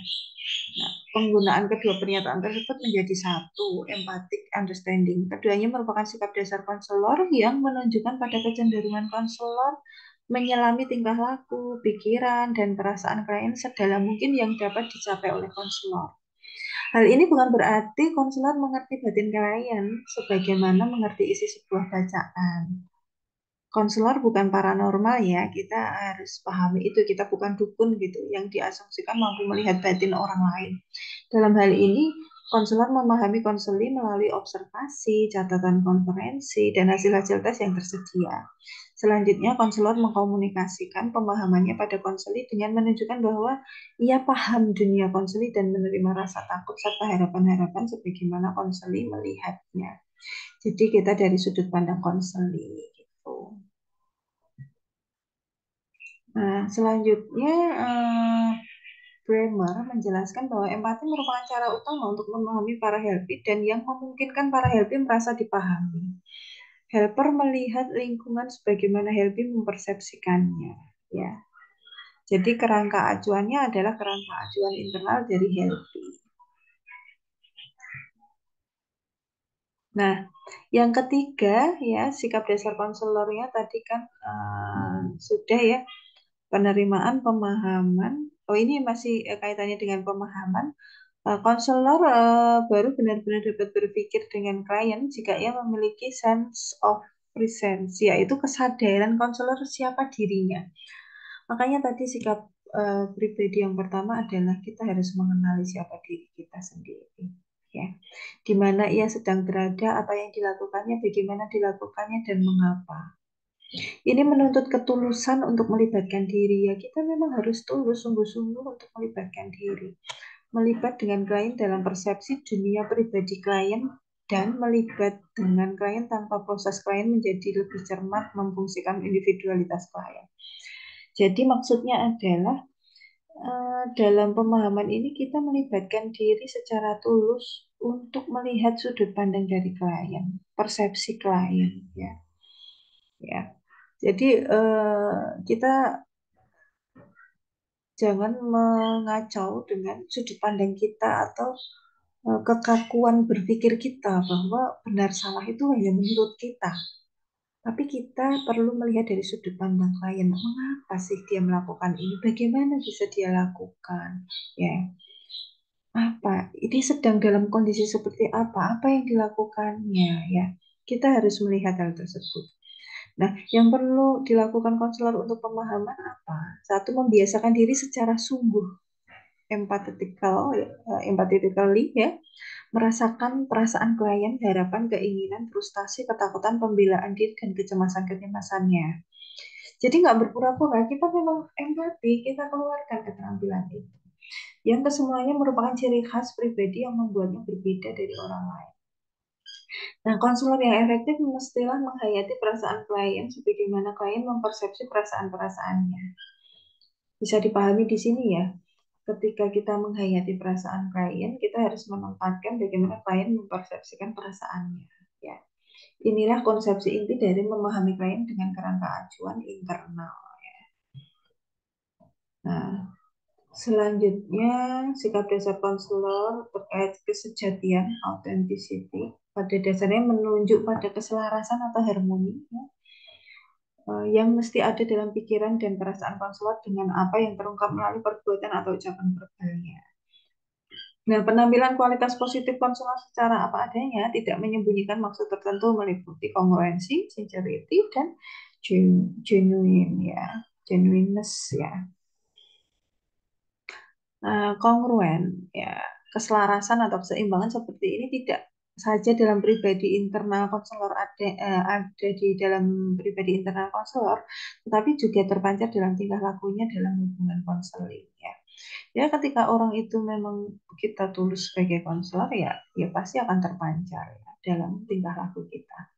[SPEAKER 1] Nah, penggunaan kedua pernyataan tersebut menjadi satu, empathic understanding. Keduanya merupakan sikap dasar konselor yang menunjukkan pada kecenderungan konselor menyelami tingkah laku, pikiran, dan perasaan klien sedalam mungkin yang dapat dicapai oleh konselor. Hal ini bukan berarti konselor mengerti batin klien sebagaimana mengerti isi sebuah bacaan. Konselor bukan paranormal ya, kita harus pahami itu. Kita bukan dukun gitu yang diasumsikan mampu melihat batin orang lain. Dalam hal ini, konselor memahami konseling melalui observasi, catatan konferensi, dan hasil-hasil tes yang tersedia. Selanjutnya, konselor mengkomunikasikan pemahamannya pada konseli dengan menunjukkan bahwa ia paham dunia konseli dan menerima rasa takut serta harapan-harapan sebagaimana konseli melihatnya. Jadi kita dari sudut pandang konseli gitu. Nah, selanjutnya Bremer menjelaskan bahwa empati merupakan cara utama untuk memahami para helper dan yang memungkinkan para helper merasa dipahami. Helper melihat lingkungan sebagaimana helper mempersepsikannya, ya. Jadi kerangka acuannya adalah kerangka acuan internal dari helper. Nah, yang ketiga ya sikap dasar konselornya tadi kan sudah ya, penerimaan, pemahaman, oh ini masih kaitannya dengan pemahaman. Konselor baru benar-benar dapat berpikir dengan klien jika ia memiliki sense of presence, yaitu kesadaran konselor siapa dirinya. Makanya tadi sikap pribadi yang pertama adalah kita harus mengenali siapa diri kita sendiri. Ya, di mana ia sedang berada, apa yang dilakukannya, bagaimana dilakukannya, dan mengapa. Ini menuntut ketulusan untuk melibatkan diri. Ya, kita memang harus tulus, sungguh-sungguh untuk melibatkan diri. Melibat dengan klien dalam persepsi dunia pribadi klien dan melibat dengan klien tanpa proses klien menjadi lebih cermat memfungsikan individualitas klien. Jadi maksudnya adalah dalam pemahaman ini kita melibatkan diri secara tulus untuk melihat sudut pandang dari klien, persepsi klien, ya, ya. Jadi kita jangan mengacau dengan sudut pandang kita atau kekakuan berpikir kita bahwa benar salah itu hanya menurut kita. Tapi kita perlu melihat dari sudut pandang klien, mengapa sih dia melakukan ini, bagaimana bisa dia lakukan, ya. Apa ini sedang dalam kondisi seperti apa yang dilakukannya, ya. Kita harus melihat hal tersebut. Nah, yang perlu dilakukan konselor untuk pemahaman apa? Satu, membiasakan diri secara sungguh, empathetically, ya, merasakan perasaan klien, harapan, keinginan, frustasi, ketakutan, pembelaan diri, dan kecemasan-kecemasannya. Jadi nggak berpura-pura, kita memang empati, kita keluarkan keterampilan itu. Yang kesemuanya merupakan ciri khas pribadi yang membuatnya berbeda dari orang lain. Nah, konselor yang efektif mestilah menghayati perasaan klien sebagaimana klien mempersepsi perasaan-perasaannya. Bisa dipahami di sini ya, ketika kita menghayati perasaan klien, kita harus menempatkan bagaimana klien mempersepsikan perasaannya. Ya, inilah konsepsi inti dari memahami klien dengan kerangka acuan internal. Nah, selanjutnya, sikap dasar konselor terkait kesejatian, authenticity, pada dasarnya menunjuk pada keselarasan atau harmoni, ya, yang mesti ada dalam pikiran dan perasaan konselor dengan apa yang terungkap melalui perbuatan atau ucapan verbalnya. Nah, penampilan kualitas positif konselor secara apa adanya tidak menyembunyikan maksud tertentu meliputi kongruensi, sincerity, dan genuine, ya, genuineness, ya. Kongruen, ya, keselarasan atau keseimbangan seperti ini tidak saja dalam pribadi internal konselor ada di dalam pribadi internal konselor, tetapi juga terpancar dalam tingkah lakunya dalam hubungan konseling, ya. Ya, ketika orang itu memang kita tulus sebagai konselor, ya, ya pasti akan terpancar, ya, dalam tingkah laku kita.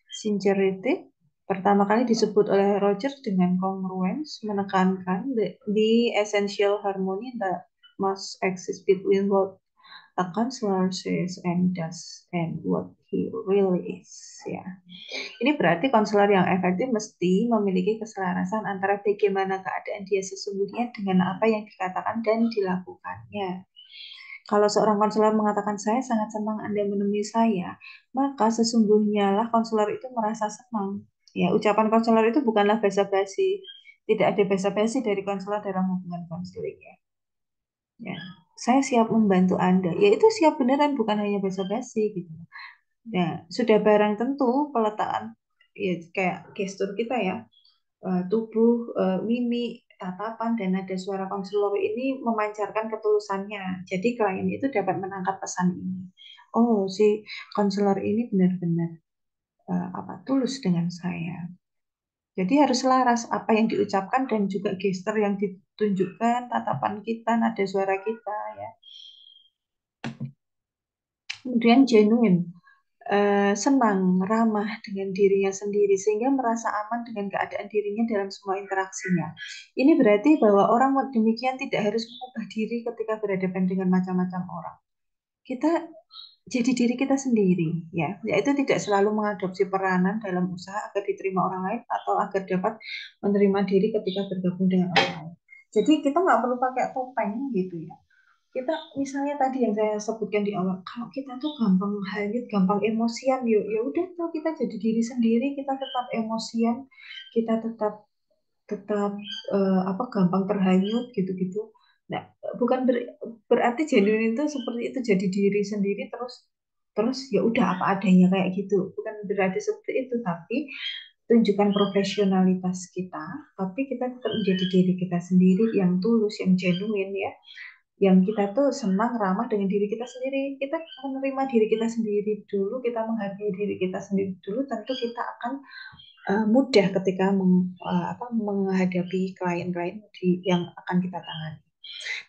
[SPEAKER 1] Sincerity pertama kali disebut oleh Rogers dengan congruence, menekankan the essential harmony that must exist between what a counselor says and does and what he really is. Ya, ini berarti konselor yang efektif mesti memiliki keselarasan antara bagaimana keadaan dia sesungguhnya dengan apa yang dikatakan dan dilakukannya. Kalau seorang konselor mengatakan saya sangat senang Anda menemui saya, maka sesungguhnya lah konselor itu merasa senang. Ya, ucapan konselor itu bukanlah basa-basi. Tidak ada basa-basi dari konselor dalam hubungan konseling, ya. Ya, saya siap membantu Anda. Ya, itu siap beneran, bukan hanya basa-basi gitu. Nah, sudah barang tentu peletakan, ya, kayak gestur kita, ya, tubuh, mimik, tatapan, dan nada suara konselor ini memancarkan ketulusannya. Jadi klien itu dapat menangkap pesan ini. Oh, si konselor ini benar-benar tulus dengan saya. Jadi harus selaras apa yang diucapkan dan juga gestur yang ditunjukkan, tatapan kita, nada suara kita, ya. Kemudian genuine, senang, ramah dengan dirinya sendiri, sehingga merasa aman dengan keadaan dirinya dalam semua interaksinya. Ini berarti bahwa orang demikian tidak harus mengubah diri ketika berhadapan dengan macam-macam orang. Kita jadi diri kita sendiri, ya, yaitu tidak selalu mengadopsi peranan dalam usaha agar diterima orang lain atau agar dapat menerima diri ketika bergabung dengan orang lain. Jadi kita nggak perlu pakai topeng gitu, ya. Kita misalnya tadi yang saya sebutkan di awal, kalau kita tuh gampang hanyut, gampang emosian, ya udah tuh kita jadi diri sendiri, kita tetap emosian, kita tetap tetap gampang terhanyut gitu-gitu. Nah, bukan berarti genuine itu seperti itu jadi diri sendiri terus terus ya udah apa adanya kayak gitu. Bukan berarti seperti itu, tapi tunjukkan profesionalitas kita, tapi kita tetap menjadi diri kita sendiri yang tulus, yang genuine ya. Yang kita tuh senang ramah dengan diri kita sendiri. Kita menerima diri kita sendiri dulu, kita menghargai diri kita sendiri dulu, tentu kita akan mudah ketika menghadapi klien-klien yang akan kita tangani.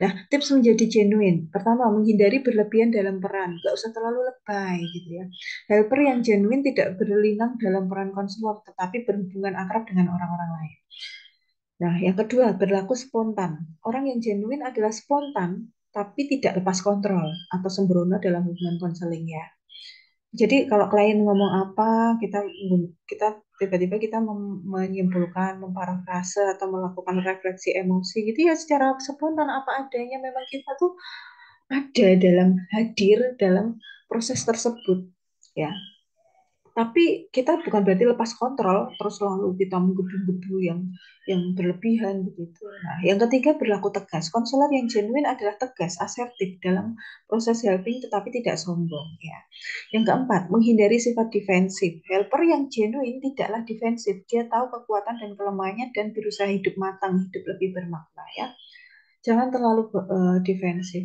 [SPEAKER 1] Nah, tips menjadi genuine. Pertama, menghindari berlebihan dalam peran. Nggak usah terlalu lebay gitu ya. Helper yang genuine tidak berlinang dalam peran konselor, tetapi berhubungan akrab dengan orang-orang lain. Nah, yang kedua, berlaku spontan. Orang yang genuine adalah spontan, tapi tidak lepas kontrol atau sembrono dalam hubungan konseling ya. Jadi kalau klien ngomong apa, kita kita tiba-tiba kita menyimpulkan, memparafrase atau melakukan refleksi emosi gitu ya secara spontan apa adanya. Memang kita tuh ada dalam hadir dalam proses tersebut ya. Tapi kita bukan berarti lepas kontrol, terus lalu kita menggebu-gebu yang berlebihan begitu. Nah, yang ketiga berlaku tegas. Konselor yang genuine adalah tegas, asertif dalam proses helping tetapi tidak sombong ya. Yang keempat, menghindari sifat defensif. Helper yang genuine tidaklah defensif. Dia tahu kekuatan dan kelemahannya dan berusaha hidup matang, hidup lebih bermakna ya. Jangan terlalu defensif,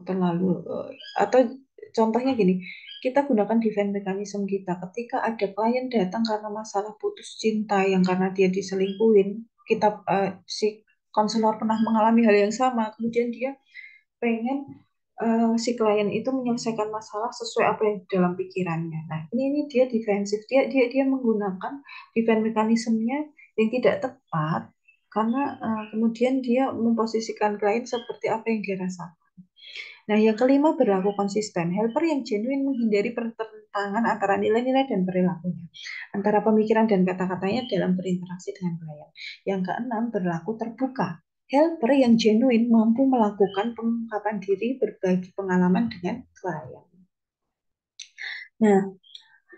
[SPEAKER 1] terlalu atau contohnya gini, kita gunakan defense mechanism kita ketika ada klien datang karena masalah putus cinta yang karena dia diselingkuhin, kita si konselor pernah mengalami hal yang sama, kemudian dia pengen si klien itu menyelesaikan masalah sesuai apa yang di dalam pikirannya. Nah, ini dia defensif, dia menggunakan defense mekanismenya yang tidak tepat karena kemudian dia memposisikan klien seperti apa yang dia rasakan. Nah, yang kelima berlaku konsisten. Helper yang genuine menghindari pertentangan antara nilai-nilai dan perilakunya, antara pemikiran dan kata-katanya dalam berinteraksi dengan klien. Yang keenam berlaku terbuka. Helper yang genuine mampu melakukan pengungkapan diri, berbagi pengalaman dengan klien. Nah,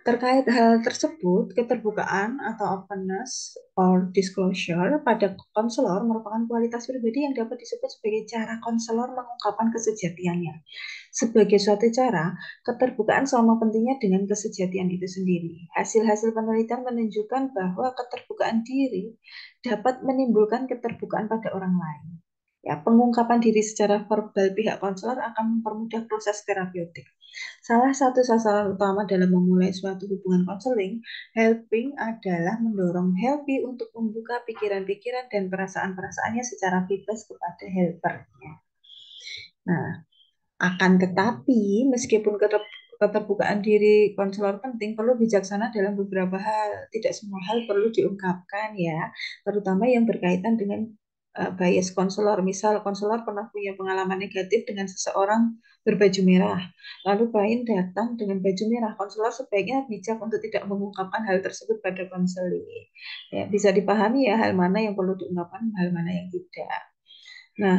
[SPEAKER 1] terkait hal tersebut, keterbukaan atau openness or disclosure pada konselor merupakan kualitas pribadi yang dapat disebut sebagai cara konselor mengungkapkan kesejatiannya. Sebagai suatu cara, keterbukaan sama pentingnya dengan kesejatian itu sendiri. Hasil-hasil penelitian menunjukkan bahwa keterbukaan diri dapat menimbulkan keterbukaan pada orang lain. Ya, pengungkapan diri secara verbal pihak konselor akan mempermudah proses terapeutik. Salah satu sasaran utama dalam memulai suatu hubungan konseling, helping adalah mendorong helpy untuk membuka pikiran-pikiran dan perasaan-perasaannya secara bebas kepada helpernya. Nah, akan tetapi, meskipun keterbukaan diri konselor penting, perlu bijaksana dalam beberapa hal. Tidak semua hal perlu diungkapkan ya, terutama yang berkaitan dengan bias konselor. Misal, konselor pernah punya pengalaman negatif dengan seseorang berbaju merah. Lalu klien datang dengan baju merah. Konselor sebaiknya bijak untuk tidak mengungkapkan hal tersebut pada konseling. Ya, bisa dipahami ya hal mana yang perlu diungkapkan, hal mana yang tidak. Nah,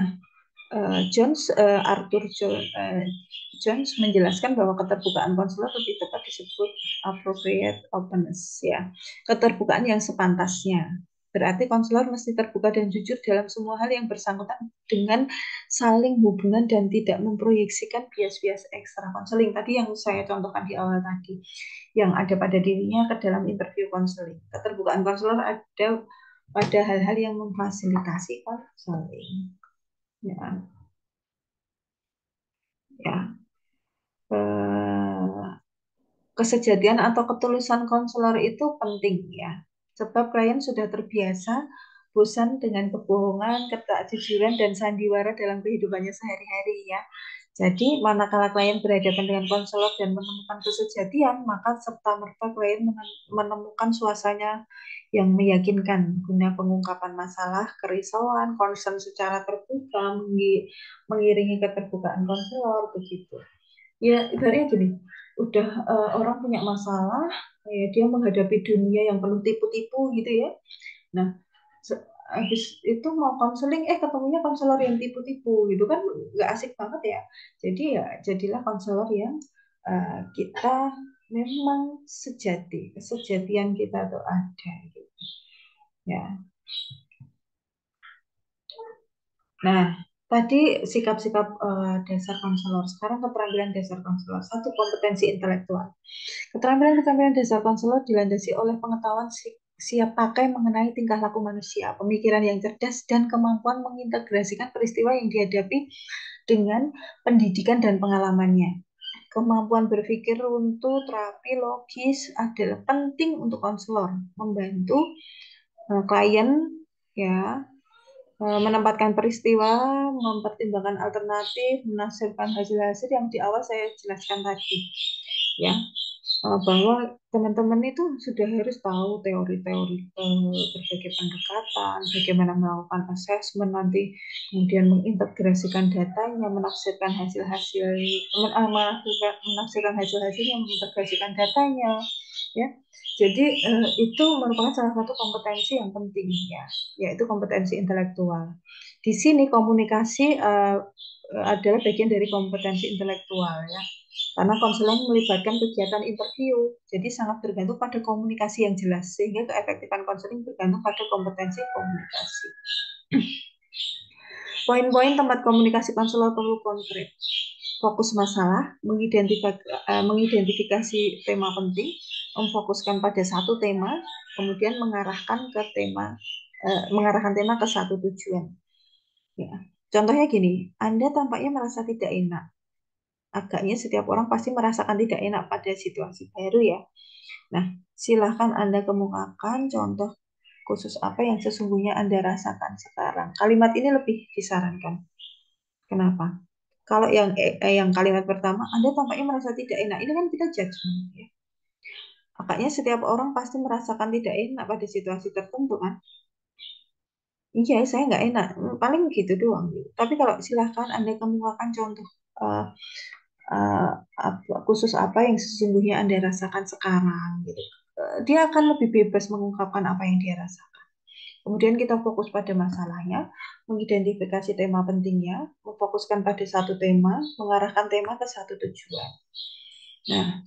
[SPEAKER 1] Arthur Jones menjelaskan bahwa keterbukaan konselor lebih tepat disebut appropriate openness ya, keterbukaan yang sepantasnya. Berarti konselor mesti terbuka dan jujur dalam semua hal yang bersangkutan dengan saling hubungan dan tidak memproyeksikan bias-bias ekstra konseling. Tadi yang saya contohkan di awal tadi, yang ada pada dirinya ke dalam interview konseling. Keterbukaan konselor ada pada hal-hal yang memfasilitasi konseling. Ya, ya. Eh, Kesejatian atau ketulusan konselor itu penting ya. Sebab klien sudah terbiasa bosan dengan kebohongan, ketidakjujuran, dan sandiwara dalam kehidupannya sehari-hari ya. Jadi, manakala klien berhadapan dengan konselor dan menemukan kesejatian, maka serta-merta klien menemukan suasana yang meyakinkan guna pengungkapan masalah, kerisauan, concern secara terbuka, mengiringi keterbukaan konselor, begitu. Ya, ibaratnya gini, udah orang punya masalah, ya, dia menghadapi dunia yang penuh tipu-tipu gitu ya. Nah, habis itu mau konseling, ketemunya konselor yang tipu-tipu gitu kan, nggak asik banget ya. Jadi ya, jadilah konselor yang kita memang sejati, kesejatian kita tuh ada gitu. Ya, Nah, tadi sikap-sikap dasar konselor. Sekarang keterampilan dasar konselor. Satu, kompetensi intelektual. Keterampilan-keterampilan dasar konselor dilandasi oleh pengetahuan siap pakai mengenai tingkah laku manusia, pemikiran yang cerdas, dan kemampuan mengintegrasikan peristiwa yang dihadapi dengan pendidikan dan pengalamannya. Kemampuan berpikir runtut, rapi, logis adalah penting untuk konselor, membantu klien ya menempatkan peristiwa, mempertimbangkan alternatif, menafsirkan hasil-hasil yang di awal saya jelaskan tadi, ya. Bahwa teman-teman itu sudah harus tahu teori-teori berbagai pendekatan, bagaimana melakukan assessment nanti, kemudian mengintegrasikan datanya, menafsirkan hasil-hasilnya, mengintegrasikan datanya, ya. Jadi itu merupakan salah satu kompetensi yang penting ya, yaitu kompetensi intelektual. Di sini komunikasi adalah bagian dari kompetensi intelektual ya. Karena konseling melibatkan kegiatan interview, jadi sangat bergantung pada komunikasi yang jelas, sehingga keefektifan konseling bergantung pada kompetensi komunikasi. Poin-poin tempat komunikasi konselor perlu konkret. Fokus masalah, mengidentifikasi tema penting, memfokuskan pada satu tema, kemudian mengarahkan tema ke satu tujuan. Ya. Contohnya gini, Anda tampaknya merasa tidak enak. Agaknya setiap orang pasti merasakan tidak enak pada situasi baru ya. Nah, silahkan Anda kemukakan contoh khusus apa yang sesungguhnya Anda rasakan sekarang. Kalimat ini lebih disarankan. Kenapa? Kalau yang kalimat pertama, Anda tampaknya merasa tidak enak. Ini kan kita judgment ya. Agaknya setiap orang pasti merasakan tidak enak pada situasi tertentu kan. Iya, saya nggak enak. Paling gitu doang. Tapi kalau silahkan Anda kemukakan contoh uh, khusus apa yang sesungguhnya Anda rasakan sekarang gitu. Dia akan lebih bebas mengungkapkan apa yang dia rasakan. Kemudian kita fokus pada masalahnya, mengidentifikasi tema pentingnya, memfokuskan pada satu tema, mengarahkan tema ke satu tujuan. Nah,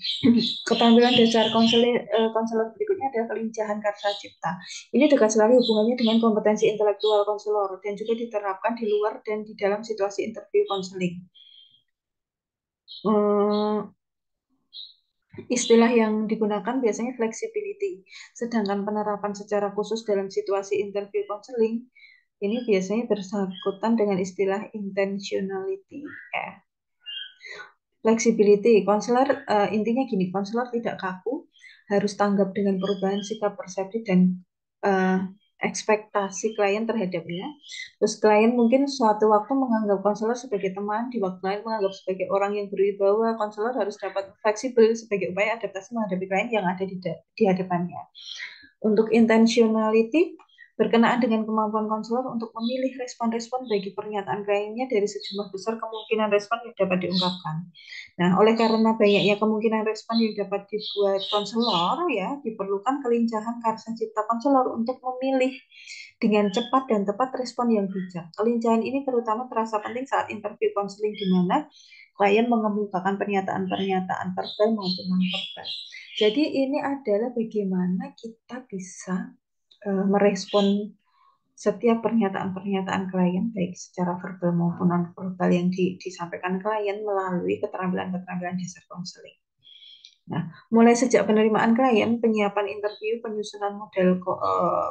[SPEAKER 1] keterampilan dasar konselor berikutnya adalah kelincahan karsa cipta. Ini dekat sekali hubungannya dengan kompetensi intelektual konselor dan juga diterapkan di luar dan di dalam situasi interview konseling. Istilah yang digunakan biasanya flexibility, sedangkan penerapan secara khusus dalam situasi interview konseling ini biasanya bersangkutan dengan istilah intentionality. Ya. Flexibility, konselor intinya gini, konselor tidak kaku, harus tanggap dengan perubahan sikap persepsi dan uh, ekspektasi klien terhadapnya. Terus klien mungkin suatu waktu menganggap konselor sebagai teman, di waktu lain menganggap sebagai orang yang berwibawa. Konselor harus dapat fleksibel sebagai upaya adaptasi menghadapi klien yang ada di hadapannya. Untuk intentionality, berkenaan dengan kemampuan konselor untuk memilih respon-respon bagi pernyataan kliennya dari sejumlah besar kemungkinan respon yang dapat diungkapkan. Nah, oleh karena banyaknya kemungkinan respon yang dapat dibuat konselor, ya, diperlukan kelincahan karsa cipta konselor untuk memilih dengan cepat dan tepat respon yang bijak. Kelincahan ini terutama terasa penting saat interview konseling di mana klien mengemukakan pernyataan-pernyataan verbal maupun non-verbal. Jadi ini adalah bagaimana kita bisa merespon setiap pernyataan-pernyataan klien baik secara verbal maupun non-verbal yang disampaikan klien melalui keterampilan-keterampilan dasar konseling. Nah, mulai sejak penerimaan klien, penyiapan interview, penyusunan model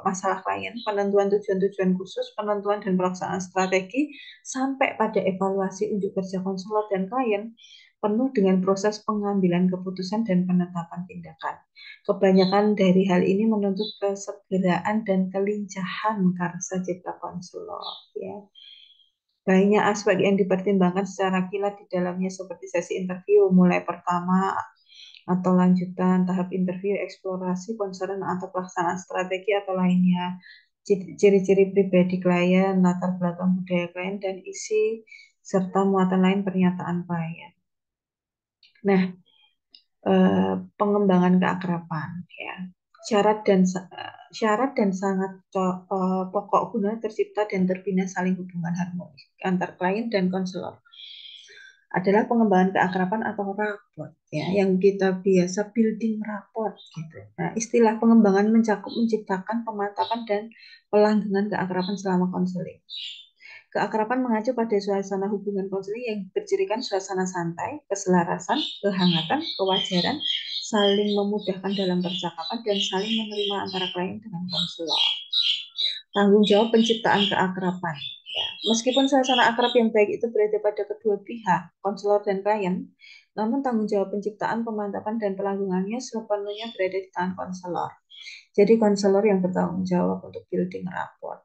[SPEAKER 1] masalah klien, penentuan tujuan-tujuan khusus, penentuan dan pelaksanaan strategi, sampai pada evaluasi unjuk kerja konselor dan klien, penuh dengan proses pengambilan keputusan dan penetapan tindakan. Kebanyakan dari hal ini menuntut kesegeraan dan kelincahan karsa cipta konselor. Ya. Banyak aspek yang dipertimbangkan secara kilat di dalamnya seperti sesi interview, mulai pertama atau lanjutan, tahap interview, eksplorasi, concern, atau pelaksanaan strategi atau lainnya, ciri-ciri pribadi klien, latar belakang budaya klien, dan isi serta muatan lain pernyataan klien. Nah, pengembangan keakraban ya. Syarat dan sangat pokok guna tercipta dan terbina saling hubungan harmonis antar klien dan konselor adalah pengembangan keakraban atau rapport ya, yang kita biasa building rapport gitu. Nah, istilah pengembangan mencakup menciptakan pemantapan dan pelanggengan keakraban selama konseling. Keakraban mengacu pada suasana hubungan konseling yang bercirikan suasana santai, keselarasan, kehangatan, kewajaran, saling memudahkan dalam percakapan, dan saling menerima antara klien dengan konselor. Tanggung jawab penciptaan keakraban. Ya, meskipun suasana akrab yang baik itu berada pada kedua pihak, konselor dan klien, namun tanggung jawab penciptaan, pemantapan, dan pelanggengannya sepenuhnya berada di tangan konselor. Jadi konselor yang bertanggung jawab untuk building rapport.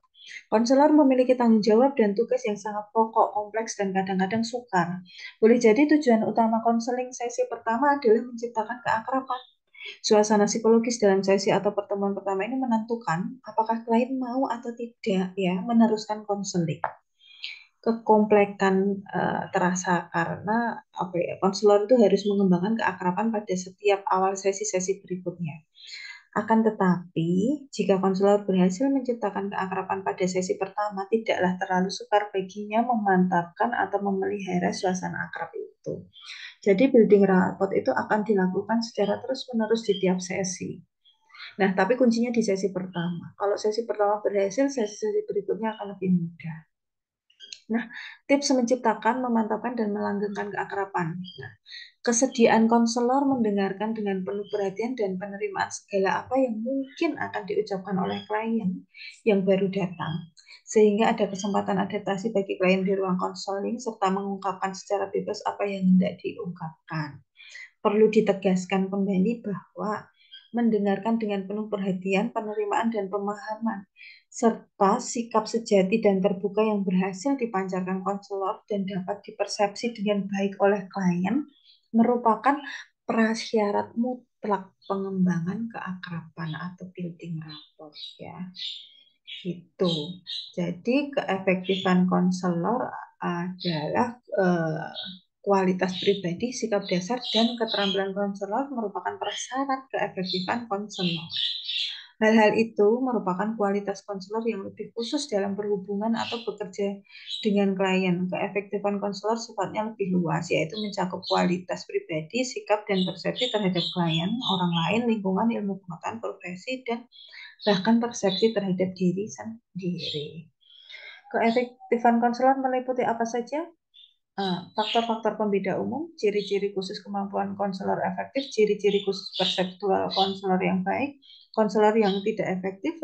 [SPEAKER 1] Konselor memiliki tanggung jawab dan tugas yang sangat pokok, kompleks, dan kadang-kadang sukar. Boleh jadi tujuan utama konseling sesi pertama adalah menciptakan keakraban. Suasana psikologis dalam sesi atau pertemuan pertama ini menentukan apakah klien mau atau tidak ya meneruskan konseling. Kekomplekan terasa karena apa ya, konselor itu harus mengembangkan keakraban pada setiap awal sesi-sesi berikutnya. Akan tetapi, jika konselor berhasil menciptakan keakraban pada sesi pertama, tidaklah terlalu sukar baginya memantapkan atau memelihara suasana akrab itu. Jadi building rapport itu akan dilakukan secara terus-menerus di tiap sesi. Nah, tapi kuncinya di sesi pertama. Kalau sesi pertama berhasil, sesi-sesi berikutnya akan lebih mudah. Nah, tips menciptakan, memantapkan, dan melanggengkan keakraban. Nah, kesediaan konselor mendengarkan dengan penuh perhatian dan penerimaan segala apa yang mungkin akan diucapkan oleh klien yang baru datang. Sehingga ada kesempatan adaptasi bagi klien di ruang konseling serta mengungkapkan secara bebas apa yang hendak diungkapkan. Perlu ditegaskan kembali bahwa mendengarkan dengan penuh perhatian, penerimaan, dan pemahaman, serta sikap sejati dan terbuka yang berhasil dipancarkan konselor dan dapat dipersepsi dengan baik oleh klien, merupakan prasyarat mutlak pengembangan keakraban atau building rapport ya. Itu. Jadi keefektifan konselor adalah kualitas pribadi, sikap dasar, dan keterampilan konselor merupakan prasyarat keefektifan konselor. Hal-hal itu merupakan kualitas konselor yang lebih khusus dalam berhubungan atau bekerja dengan klien. Keefektifan konselor sifatnya lebih luas, yaitu mencakup kualitas pribadi, sikap, dan persepsi terhadap klien, orang lain, lingkungan, ilmu pengetahuan, profesi, dan bahkan persepsi terhadap diri sendiri. Keefektifan konselor meliputi apa saja? Faktor-faktor pembeda umum, ciri-ciri khusus kemampuan konselor efektif, ciri-ciri khusus perseptual konselor yang baik, konselor yang tidak efektif,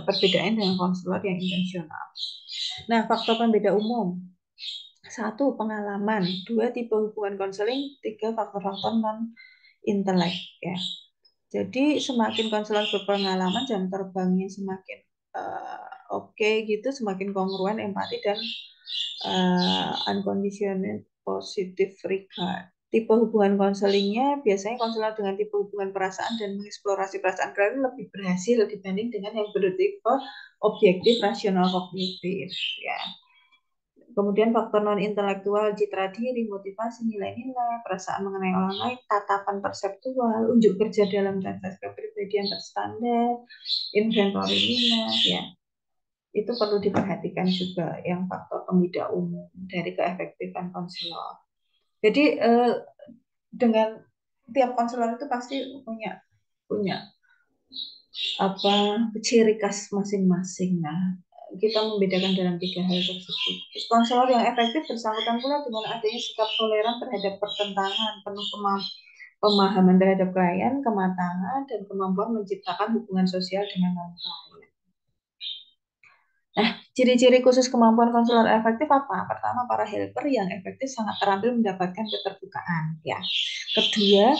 [SPEAKER 1] perbedaan dengan konselor yang intensional. Nah, faktor pembeda umum. 1. Pengalaman. 2. Tipe hubungan konseling. 3. Faktor-faktor non-intelek. Ya. Jadi semakin konselor berpengalaman, jam terbangnya semakin oke gitu, semakin kongruen, empati, dan unconditional positive regard. Tipe hubungan konselingnya biasanya konselor dengan tipe hubungan perasaan dan mengeksplorasi perasaan kalian lebih berhasil dibanding dengan yang bertipe objektif rasional kognitif ya. Kemudian faktor non intelektual, citra diri, motivasi, nilai-nilai, perasaan mengenai orang lain, tatapan perseptual, unjuk kerja dalam tes kepribadian terstandar, inventory minat ya. Itu perlu diperhatikan juga yang faktor pembeda umum dari keefektifan konselor. Jadi dengan tiap konselor itu pasti punya punya apa ciri khas masing-masing. Nah, kita membedakan dalam 3 hal tersebut. Konselor yang efektif bersangkutan pula dengan adanya sikap toleran terhadap pertentangan, penuh pemahaman terhadap klien, kematangan, dan kemampuan menciptakan hubungan sosial dengan orang lain. Nah, ciri-ciri khusus kemampuan konselor efektif apa? Pertama, para helper yang efektif sangat terampil mendapatkan keterbukaan. Ya. Kedua,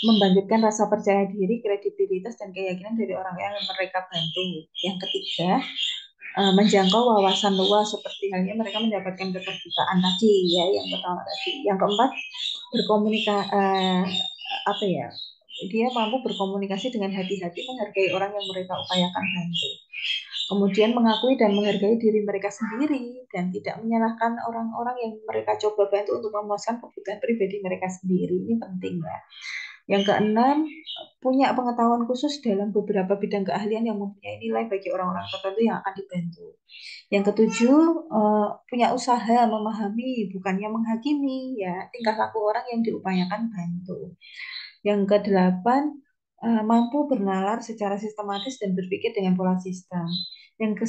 [SPEAKER 1] membangkitkan rasa percaya diri, kredibilitas, dan keyakinan dari orang yang mereka bantu. Yang ketiga, menjangkau wawasan luas seperti halnya mereka mendapatkan keterbukaan tadi ya, yang pertama tadi. Yang keempat, apa ya? Dia mampu berkomunikasi dengan hati-hati, menghargai orang yang mereka upayakan bantu. Kemudian mengakui dan menghargai diri mereka sendiri dan tidak menyalahkan orang-orang yang mereka coba bantu untuk memuaskan kebutuhan pribadi mereka sendiri. Ini penting ya. Yang keenam, punya pengetahuan khusus dalam beberapa bidang keahlian yang mempunyai nilai bagi orang-orang tertentu yang akan dibantu. Yang ketujuh, punya usaha memahami, bukannya menghakimi, ya tingkah laku orang yang diupayakan bantu. Yang kedelapan, mampu bernalar secara sistematis dan berpikir dengan pola sistem. Yang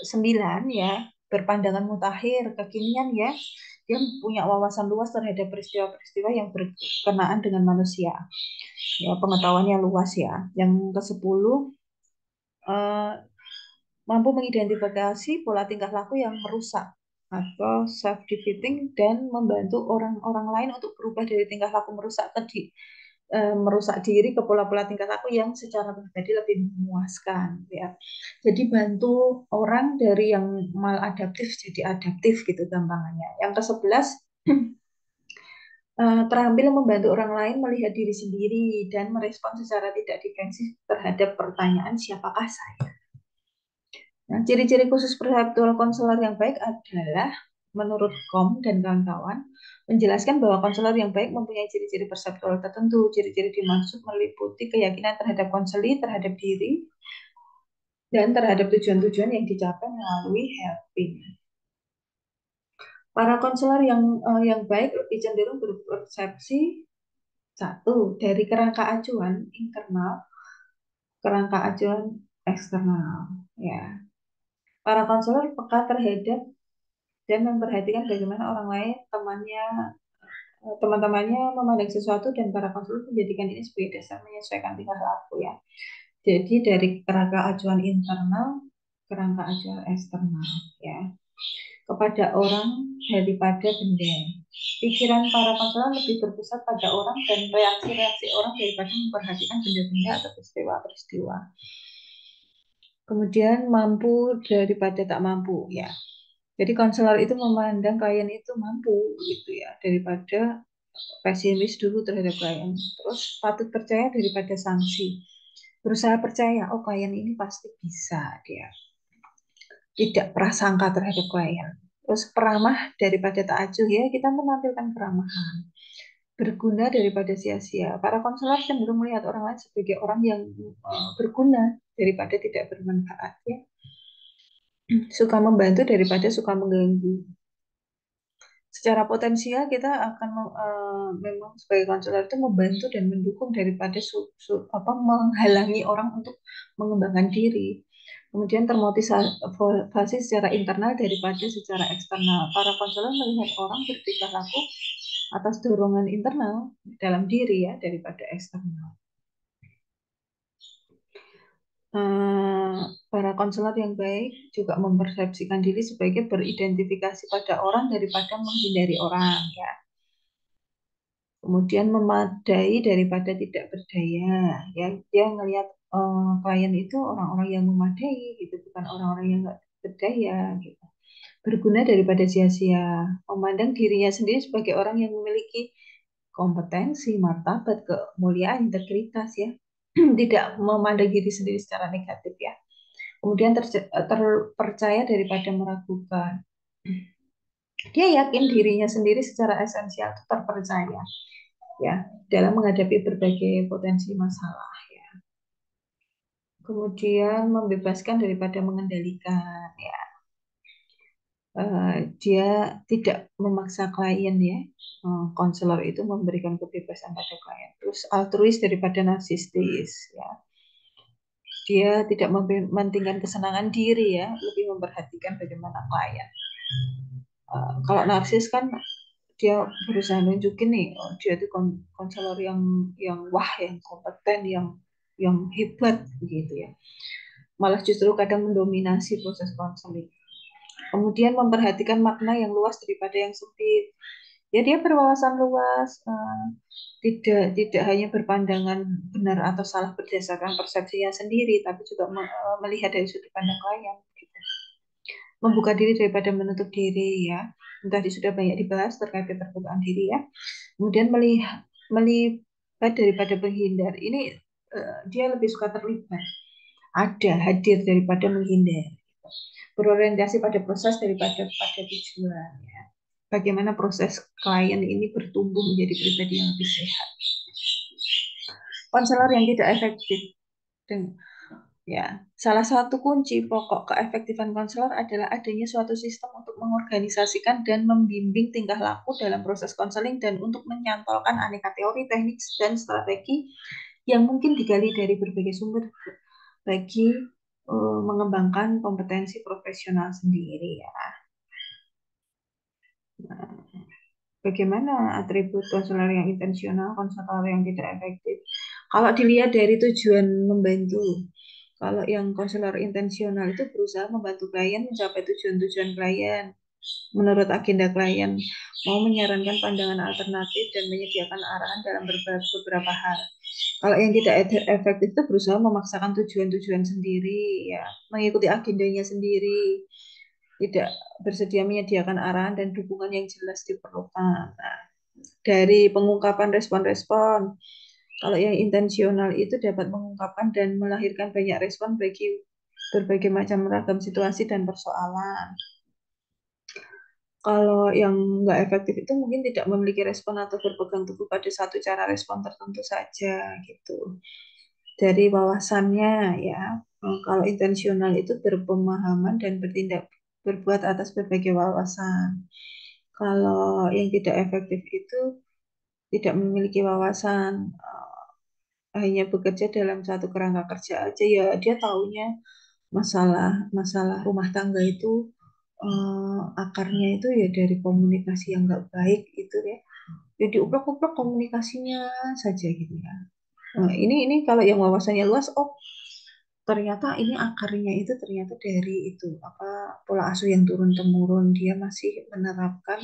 [SPEAKER 1] 9 ya, berpandangan mutakhir, kekinian ya. Dia punya wawasan luas terhadap peristiwa-peristiwa yang berkenaan dengan manusia. Ya, pengetahuannya luas ya. Yang ke-10 eh, mampu mengidentifikasi pola tingkah laku yang merusak atau self-defeating dan membantu orang-orang lain untuk berubah dari tingkah laku merusak diri ke pola-pola tingkah laku yang secara pribadi lebih memuaskan ya. Jadi bantu orang dari yang maladaptif jadi adaptif gitu gampangannya. Yang ke-11 terampil membantu orang lain melihat diri sendiri dan merespon secara tidak defensif terhadap pertanyaan siapakah saya. Nah, ciri-ciri khusus perceptual konselor yang baik adalah menurut Kom dan kawan-kawan menjelaskan bahwa konselor yang baik mempunyai ciri-ciri perseptual tertentu. Ciri-ciri dimaksud meliputi keyakinan terhadap konseli, terhadap diri, dan terhadap tujuan-tujuan yang dicapai melalui helping. Para konselor yang baik lebih cenderung berpersepsi satu dari kerangka acuan internal, kerangka acuan eksternal. Ya, para konselor peka terhadap dan memperhatikan bagaimana orang lain, teman-temannya memandang sesuatu dan para konselor menjadikan ini sebagai dasar menyesuaikan tingkah laku ya. Jadi dari kerangka acuan internal, kerangka acuan eksternal ya. Kepada orang daripada benda. Pikiran para konselor lebih berpusat pada orang dan reaksi-reaksi orang daripada memperhatikan benda-benda atau peristiwa-peristiwa. Kemudian mampu daripada tak mampu ya. Jadi konselor itu memandang klien itu mampu gitu ya, daripada pesimis dulu terhadap klien. Terus patut percaya daripada sanksi. Berusaha percaya, oh klien ini pasti bisa dia. Tidak prasangka terhadap klien. Terus peramah daripada tak acuh ya, kita menampilkan keramahan. Berguna daripada sia-sia. Para konselor cenderung melihat orang lain sebagai orang yang berguna daripada tidak bermanfaat ya. Suka membantu daripada suka mengganggu. Secara potensial kita akan memang sebagai konselor itu membantu dan mendukung daripada menghalangi orang untuk mengembangkan diri. Kemudian termotivasi secara internal daripada secara eksternal. Para konselor melihat orang bertingkah laku atas dorongan internal dalam diri ya daripada eksternal. Para konselor yang baik juga mempersepsikan diri sebagai beridentifikasi pada orang daripada menghindari orang ya. Kemudian memadai daripada tidak berdaya ya, dia ngelihat klien itu orang-orang yang memadai gitu, bukan orang-orang yang nggak berdaya gitu. Berguna daripada sia-sia, memandang dirinya sendiri sebagai orang yang memiliki kompetensi, martabat, kemuliaan, integritas ya. Tidak memandang diri sendiri secara negatif ya. Kemudian terpercaya daripada meragukan. Dia yakin dirinya sendiri secara esensial, terpercaya ya dalam menghadapi berbagai potensi masalah ya. Kemudian membebaskan daripada mengendalikan ya. Dia tidak memaksa klien ya. Konselor itu memberikan kebebasan pada klien. Terus altruis daripada narsistis ya. Dia tidak mementingkan kesenangan diri ya, lebih memperhatikan bagaimana klien. Kalau narsis kan dia berusaha nunjukin nih, oh, dia itu konselor yang wah, yang kompeten, yang hebat gitu ya. Malah justru kadang mendominasi proses konseling. Kemudian memperhatikan makna yang luas daripada yang sempit. Ya dia berwawasan luas, tidak hanya berpandangan benar atau salah berdasarkan persepsinya sendiri, tapi juga melihat dari sudut pandang klien. Gitu. Membuka diri daripada menutup diri ya. Tadi sudah banyak dibahas terkait keterbukaan diri ya. Kemudian melibat daripada menghindar. Ini dia lebih suka terlibat. Ada hadir daripada menghindar. Berorientasi pada proses daripada pada tujuan ya. Bagaimana proses klien ini bertumbuh menjadi pribadi yang lebih sehat. Konselor yang tidak efektif. Ya, salah satu kunci pokok keefektifan konselor adalah adanya suatu sistem untuk mengorganisasikan dan membimbing tingkah laku dalam proses konseling dan untuk menyantolkan aneka teori, teknik, dan strategi yang mungkin digali dari berbagai sumber bagi mengembangkan kompetensi profesional sendiri ya. Nah, bagaimana atribut konselor yang intensional, konselor yang tidak efektif? Kalau dilihat dari tujuan membantu, kalau yang konselor intensional itu berusaha membantu klien mencapai tujuan-tujuan klien menurut agenda klien, mau menyarankan pandangan alternatif dan menyediakan arahan dalam beberapa hal. Kalau yang tidak efektif itu berusaha memaksakan tujuan-tujuan sendiri, ya, mengikuti agendanya sendiri, tidak bersedia menyediakan arahan dan dukungan yang jelas diperlukan. Nah, dari pengungkapan respon-respon, kalau yang intensional itu dapat mengungkapkan dan melahirkan banyak respon bagi berbagai macam ragam situasi dan persoalan. Kalau yang nggak efektif itu mungkin tidak memiliki respon atau berpegang teguh pada satu cara respon tertentu saja gitu. Dari wawasannya ya, kalau intensional itu berpemahaman dan berbuat atas berbagai wawasan. Kalau yang tidak efektif itu tidak memiliki wawasan, hanya bekerja dalam satu kerangka kerja aja ya, dia taunya masalah masalah rumah tangga itu akarnya itu ya dari komunikasi yang nggak baik itu ya. Jadi uplek-uplek komunikasinya saja gitu ya. Nah, ini kalau yang wawasannya luas, oh ternyata ini akarnya itu ternyata dari itu apa pola asuh yang turun temurun, dia masih menerapkan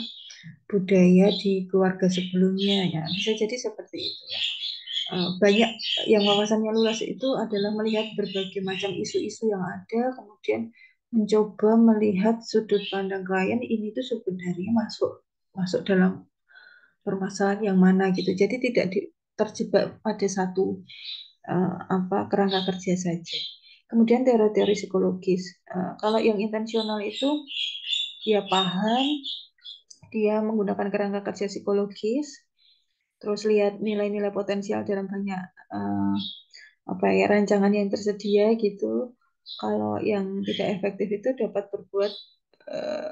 [SPEAKER 1] budaya di keluarga sebelumnya ya, bisa jadi seperti itu ya. Banyak yang wawasannya luas itu adalah melihat berbagai macam isu-isu yang ada, kemudian mencoba melihat sudut pandang klien ini tuh sebenarnya masuk masuk dalam permasalahan yang mana gitu. Jadi tidak terjebak pada satu apa kerangka kerja saja. Kemudian teori-teori psikologis. Kalau yang intensional itu dia paham, dia menggunakan kerangka kerja psikologis, terus lihat nilai-nilai potensial dalam banyak uh, apa ya rancangan yang tersedia gitu. Kalau yang tidak efektif itu dapat berbuat uh,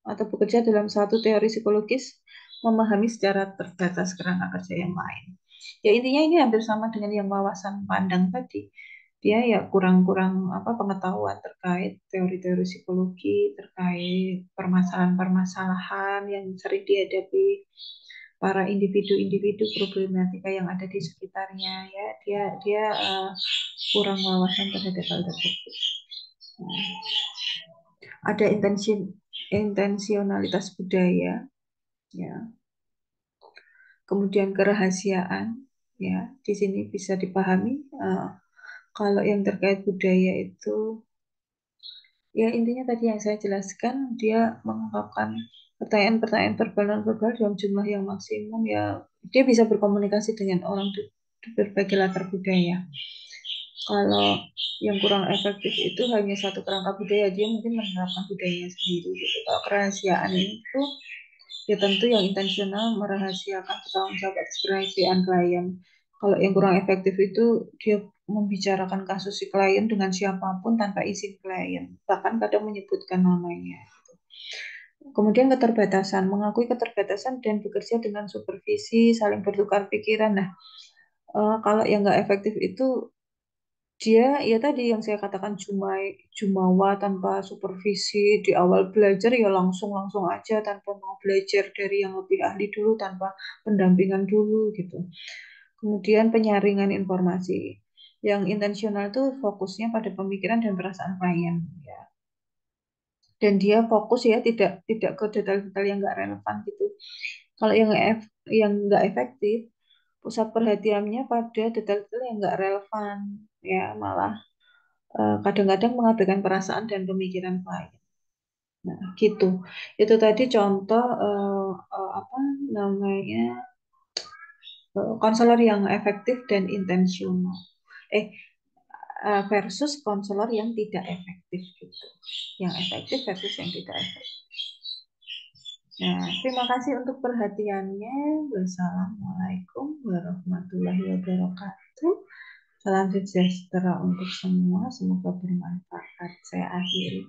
[SPEAKER 1] atau bekerja dalam satu teori psikologis, memahami secara terbatas kerangka kerja yang lain. Ya intinya ini hampir sama dengan yang wawasan pandang tadi. Dia ya kurang-kurang apa pengetahuan terkait teori-teori psikologi, terkait permasalahan-permasalahan yang sering dihadapi para individu-individu problematika yang ada di sekitarnya ya. Dia kurang wawasan terhadap hal tersebut. Ada intensionalitas budaya ya, kemudian kerahasiaan ya, di sini bisa dipahami kalau yang terkait budaya itu ya intinya tadi yang saya jelaskan, dia mengungkapkan pertanyaan-pertanyaan verbal dan verbal dalam jumlah yang maksimum ya, dia bisa berkomunikasi dengan orang di berbagai latar budaya. Kalau yang kurang efektif itu hanya satu kerangka budaya, dia mungkin menerapkan budayanya sendiri gitu. Kalau kerahasiaan itu ya tentu yang intensional merahasiakan tanggung jawab atas kerahasiaan klien. Kalau yang kurang efektif itu dia membicarakan kasus si klien dengan siapapun tanpa izin klien, bahkan kadang menyebutkan namanya. Kemudian keterbatasan, mengakui keterbatasan dan bekerja dengan supervisi, saling bertukar pikiran. Nah, kalau yang nggak efektif itu dia ya tadi yang saya katakan jumawa tanpa supervisi, di awal belajar ya langsung langsung aja tanpa mau belajar dari yang lebih ahli dulu, tanpa pendampingan dulu gitu. Kemudian penyaringan informasi yang intensional itu fokusnya pada pemikiran dan perasaan klien ya, dan dia fokus ya tidak tidak ke detail-detail yang nggak relevan gitu. Kalau yang nggak efektif, pusat perhatiannya pada detail-detail yang nggak relevan ya, malah kadang-kadang mengabaikan perasaan dan pemikiran klien. Nah, gitu. Itu tadi contoh apa namanya konselor yang efektif dan intensional. Eh versus konselor yang tidak efektif gitu. Yang efektif versus yang tidak efektif. Nah, terima kasih untuk perhatiannya. Wassalamualaikum warahmatullahi wabarakatuh. Salam sejahtera untuk semua. Semoga bermanfaat. Saya akhiri.